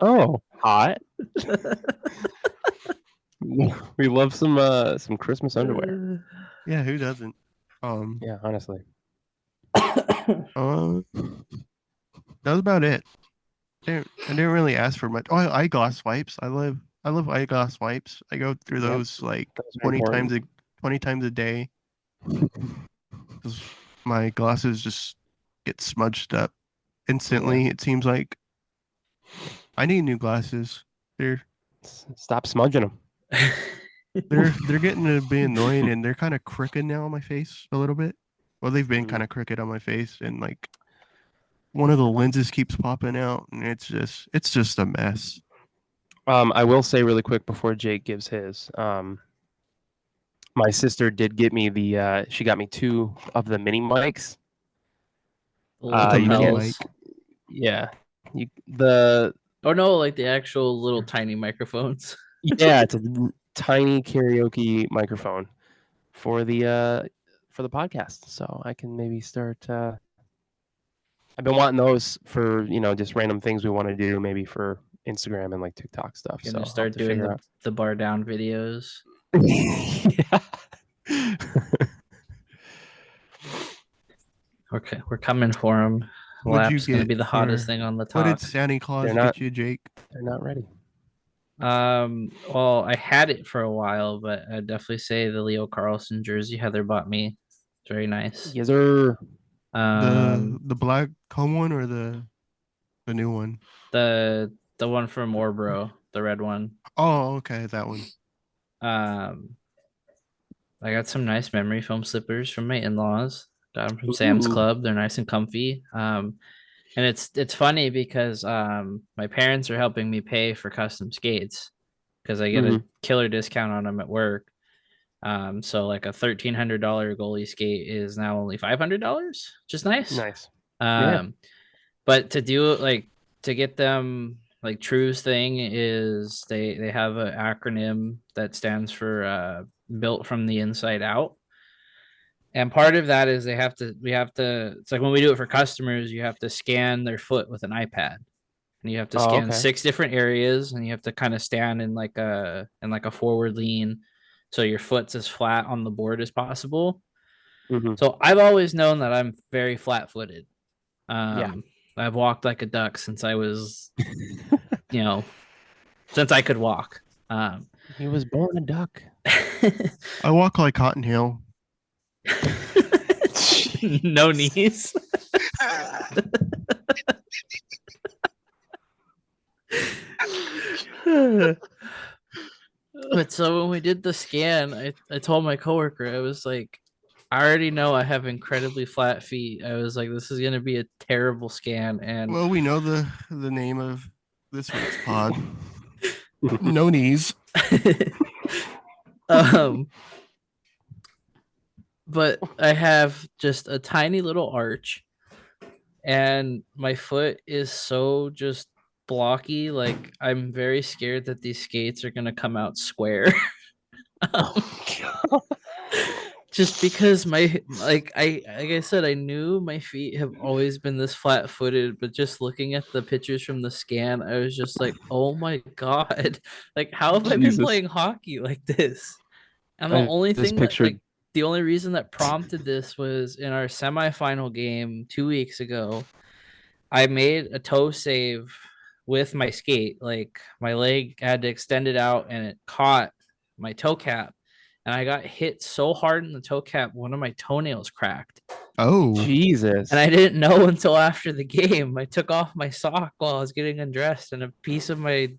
Oh, hot. We love some Christmas underwear. yeah, who doesn't? Yeah, honestly. That was about it. I didn't really ask for much. Oh, eyeglass wipes. I love eyeglass wipes. I go through Yep, those like Those are 20 important. times a day. 'Cause my glasses just get smudged up instantly. It seems like I need new glasses. They're Stop smudging them. they're getting to be annoying, and they're kind of crooked now on my face a little bit. Well, they've been Mhm. kind of crooked on my face, and like one of the lenses keeps popping out, and it's just a mess. I will say really quick before Jake gives his. My sister did get me she got me 2 of the mini mics. The little The mini lapels. mic. Yeah. Oh no, like the actual little tiny microphones. Yeah, it's a tiny karaoke microphone for the podcast. So I can maybe start I've been wanting those for, just random things we want to do, maybe for Instagram and like TikTok stuff. You're So gonna I'll have start to doing figure the bar down videos. out. Yeah. Okay, we're coming for them. What'd you Lap's gonna get be the hottest for? thing on the What did talk. Santa Claus They're not- get you, Jake? They're not ready. Well, I had it for a while, but I'd definitely say the Leo Carlson jersey Heather bought me. It's very nice. Yes, sir. The black home one or the new one? The one from Orbro, the red one. Oh, okay, that one. I got some nice memory foam slippers from my in-laws. Got them from Sam's Ooh. Club. They're nice and comfy. And it's funny because my parents are helping me pay for custom skates because I get a killer discount on them at work. So like a $1,300 goalie skate is now only $500, which is nice. Nice. But to do it like to get them like True's thing is they have an acronym that stands for built from the inside out. And part of that is we have to it's like when we do it for customers, you have to scan their foot with an iPad. And you have to scan 6 different areas and you have to kind of stand in like a forward lean so your foot's as flat on the board as possible. So I've always known that I'm very flat-footed. I've walked like a duck since I was since I could walk. He was born a duck. I walk like Cotton Hill. No knees. But so when we did the scan, I told my coworker, I was like, I already know I have incredibly flat feet. I was like, this is gonna be a terrible scan. And well, we know the name of this week's pod. No knees. But I have just a tiny little arch, and my foot is so just blocky. Like I'm very scared that these skates are gonna come out square. Just because like I said, I knew my feet have always been this flat-footed, but just looking at the pictures from the scan, I was just like, oh my god, like how have I been playing hockey like this? And the only thing that like the only reason that prompted this was in our semifinal game 2 weeks ago. I made a toe save with my skate. Like my leg had to extend it out and it caught my toe cap. And I got hit so hard in the toe cap, one of my toenails cracked. Oh, Jesus. And I didn't know until after the game. I took off my sock while I was getting undressed, and a piece of my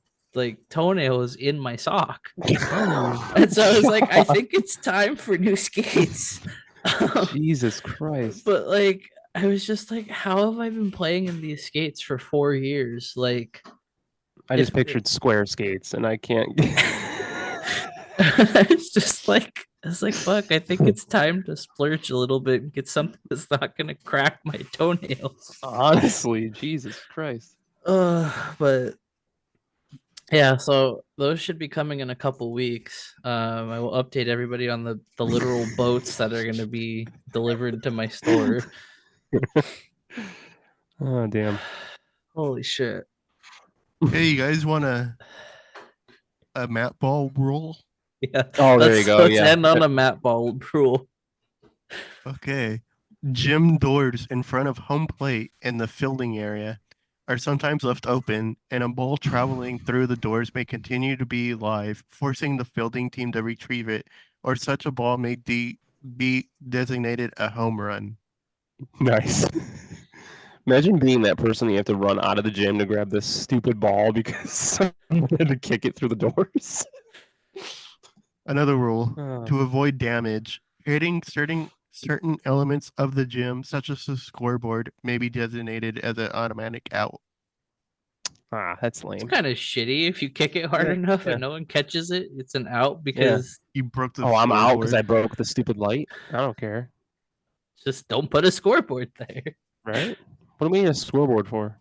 toenail was in my sock. Oh. And so I was like, I think it's time for new skates. Jesus Christ. But like, I was just like, how have I been playing in these skates for 4 years? Like, I just pictured square skates, and I can't. it's like, fuck, I think it's time to splurge a little bit and get something that's not gonna crack my toenails. Honestly, Jesus Christ. But yeah, so those should be coming in a couple weeks. I will update everybody on the literal boats that are gonna be delivered to my store. Oh damn. Holy shit. Hey, you guys want a mat ball rule? Yeah. Oh, there you go. Let's Yeah. end on a mat ball rule. Okay. Gym doors in front of home plate in the fielding area are sometimes left open, and a ball traveling through the doors may continue to be live, forcing the fielding team to retrieve it, or such a ball may be designated a home run. Nice. Imagine being that person that you have to run out of the gym to grab this stupid ball because someone had to kick it through the doors. Another rule, to avoid damage, hitting certain elements of the gym, such as the scoreboard, may be designated as an automatic out. That's It's lame. kind of shitty if you kick it hard Yeah, enough yeah. and no one catches it. It's an out because You broke the Oh, I'm out because I scoreboard. broke the stupid light. I don't care. just don't put a scoreboard there. Right? What do we need a scoreboard for?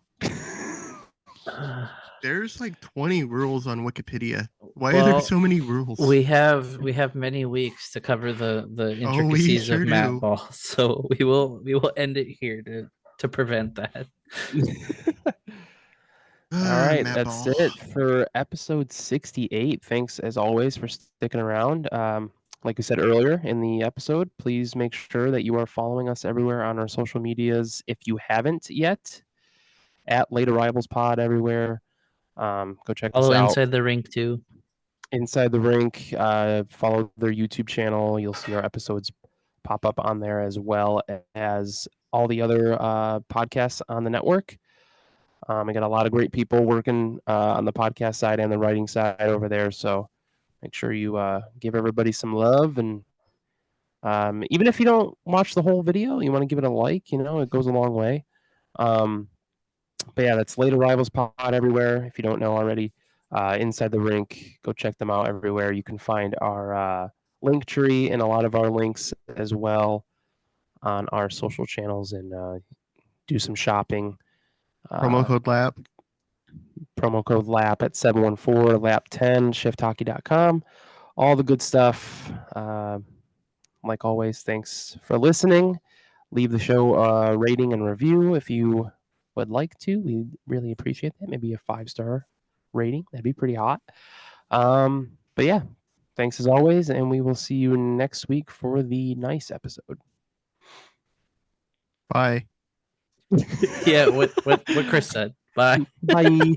There's like 20 rules on Wikipedia. Why are there Well, so many rules? we have many weeks to cover the Oh, we intricacies sure of mat do. ball, so we will end it here to prevent that. All right, Matt that's ball. it for episode 68. Thanks as always for sticking around. Like we said earlier in the episode, please make sure that you are following us everywhere on our social medias if you haven't yet. At Late Arrivals Pod everywhere. Go check us Follow out. Inside the Rink too. Inside the Rink, follow their YouTube channel. You'll see our episodes pop up on there as well as all the other podcasts on the network. I got a lot of great people working on the podcast side and the writing side over there. So make sure you give everybody some love. And even if you don't watch the whole video, you want to give it a like, it goes a long way. But yeah, that's Late Arrivals Pod everywhere. If you don't know already, Inside the Rink, go check them out everywhere. You can find our link tree and a lot of our links as well on our social channels and do some shopping. Promo code LAP. Promo code LAP at 714 LAP10 shifthockey.com. All the good stuff. Like always, thanks for listening. Leave the show a rating and review if you would like to. We really appreciate that. Maybe a 5-star rating. That'd be pretty hot. But yeah, thanks as always, and we will see you next week for the nice episode. Bye. Yeah, what Chris said. Bye. Bye.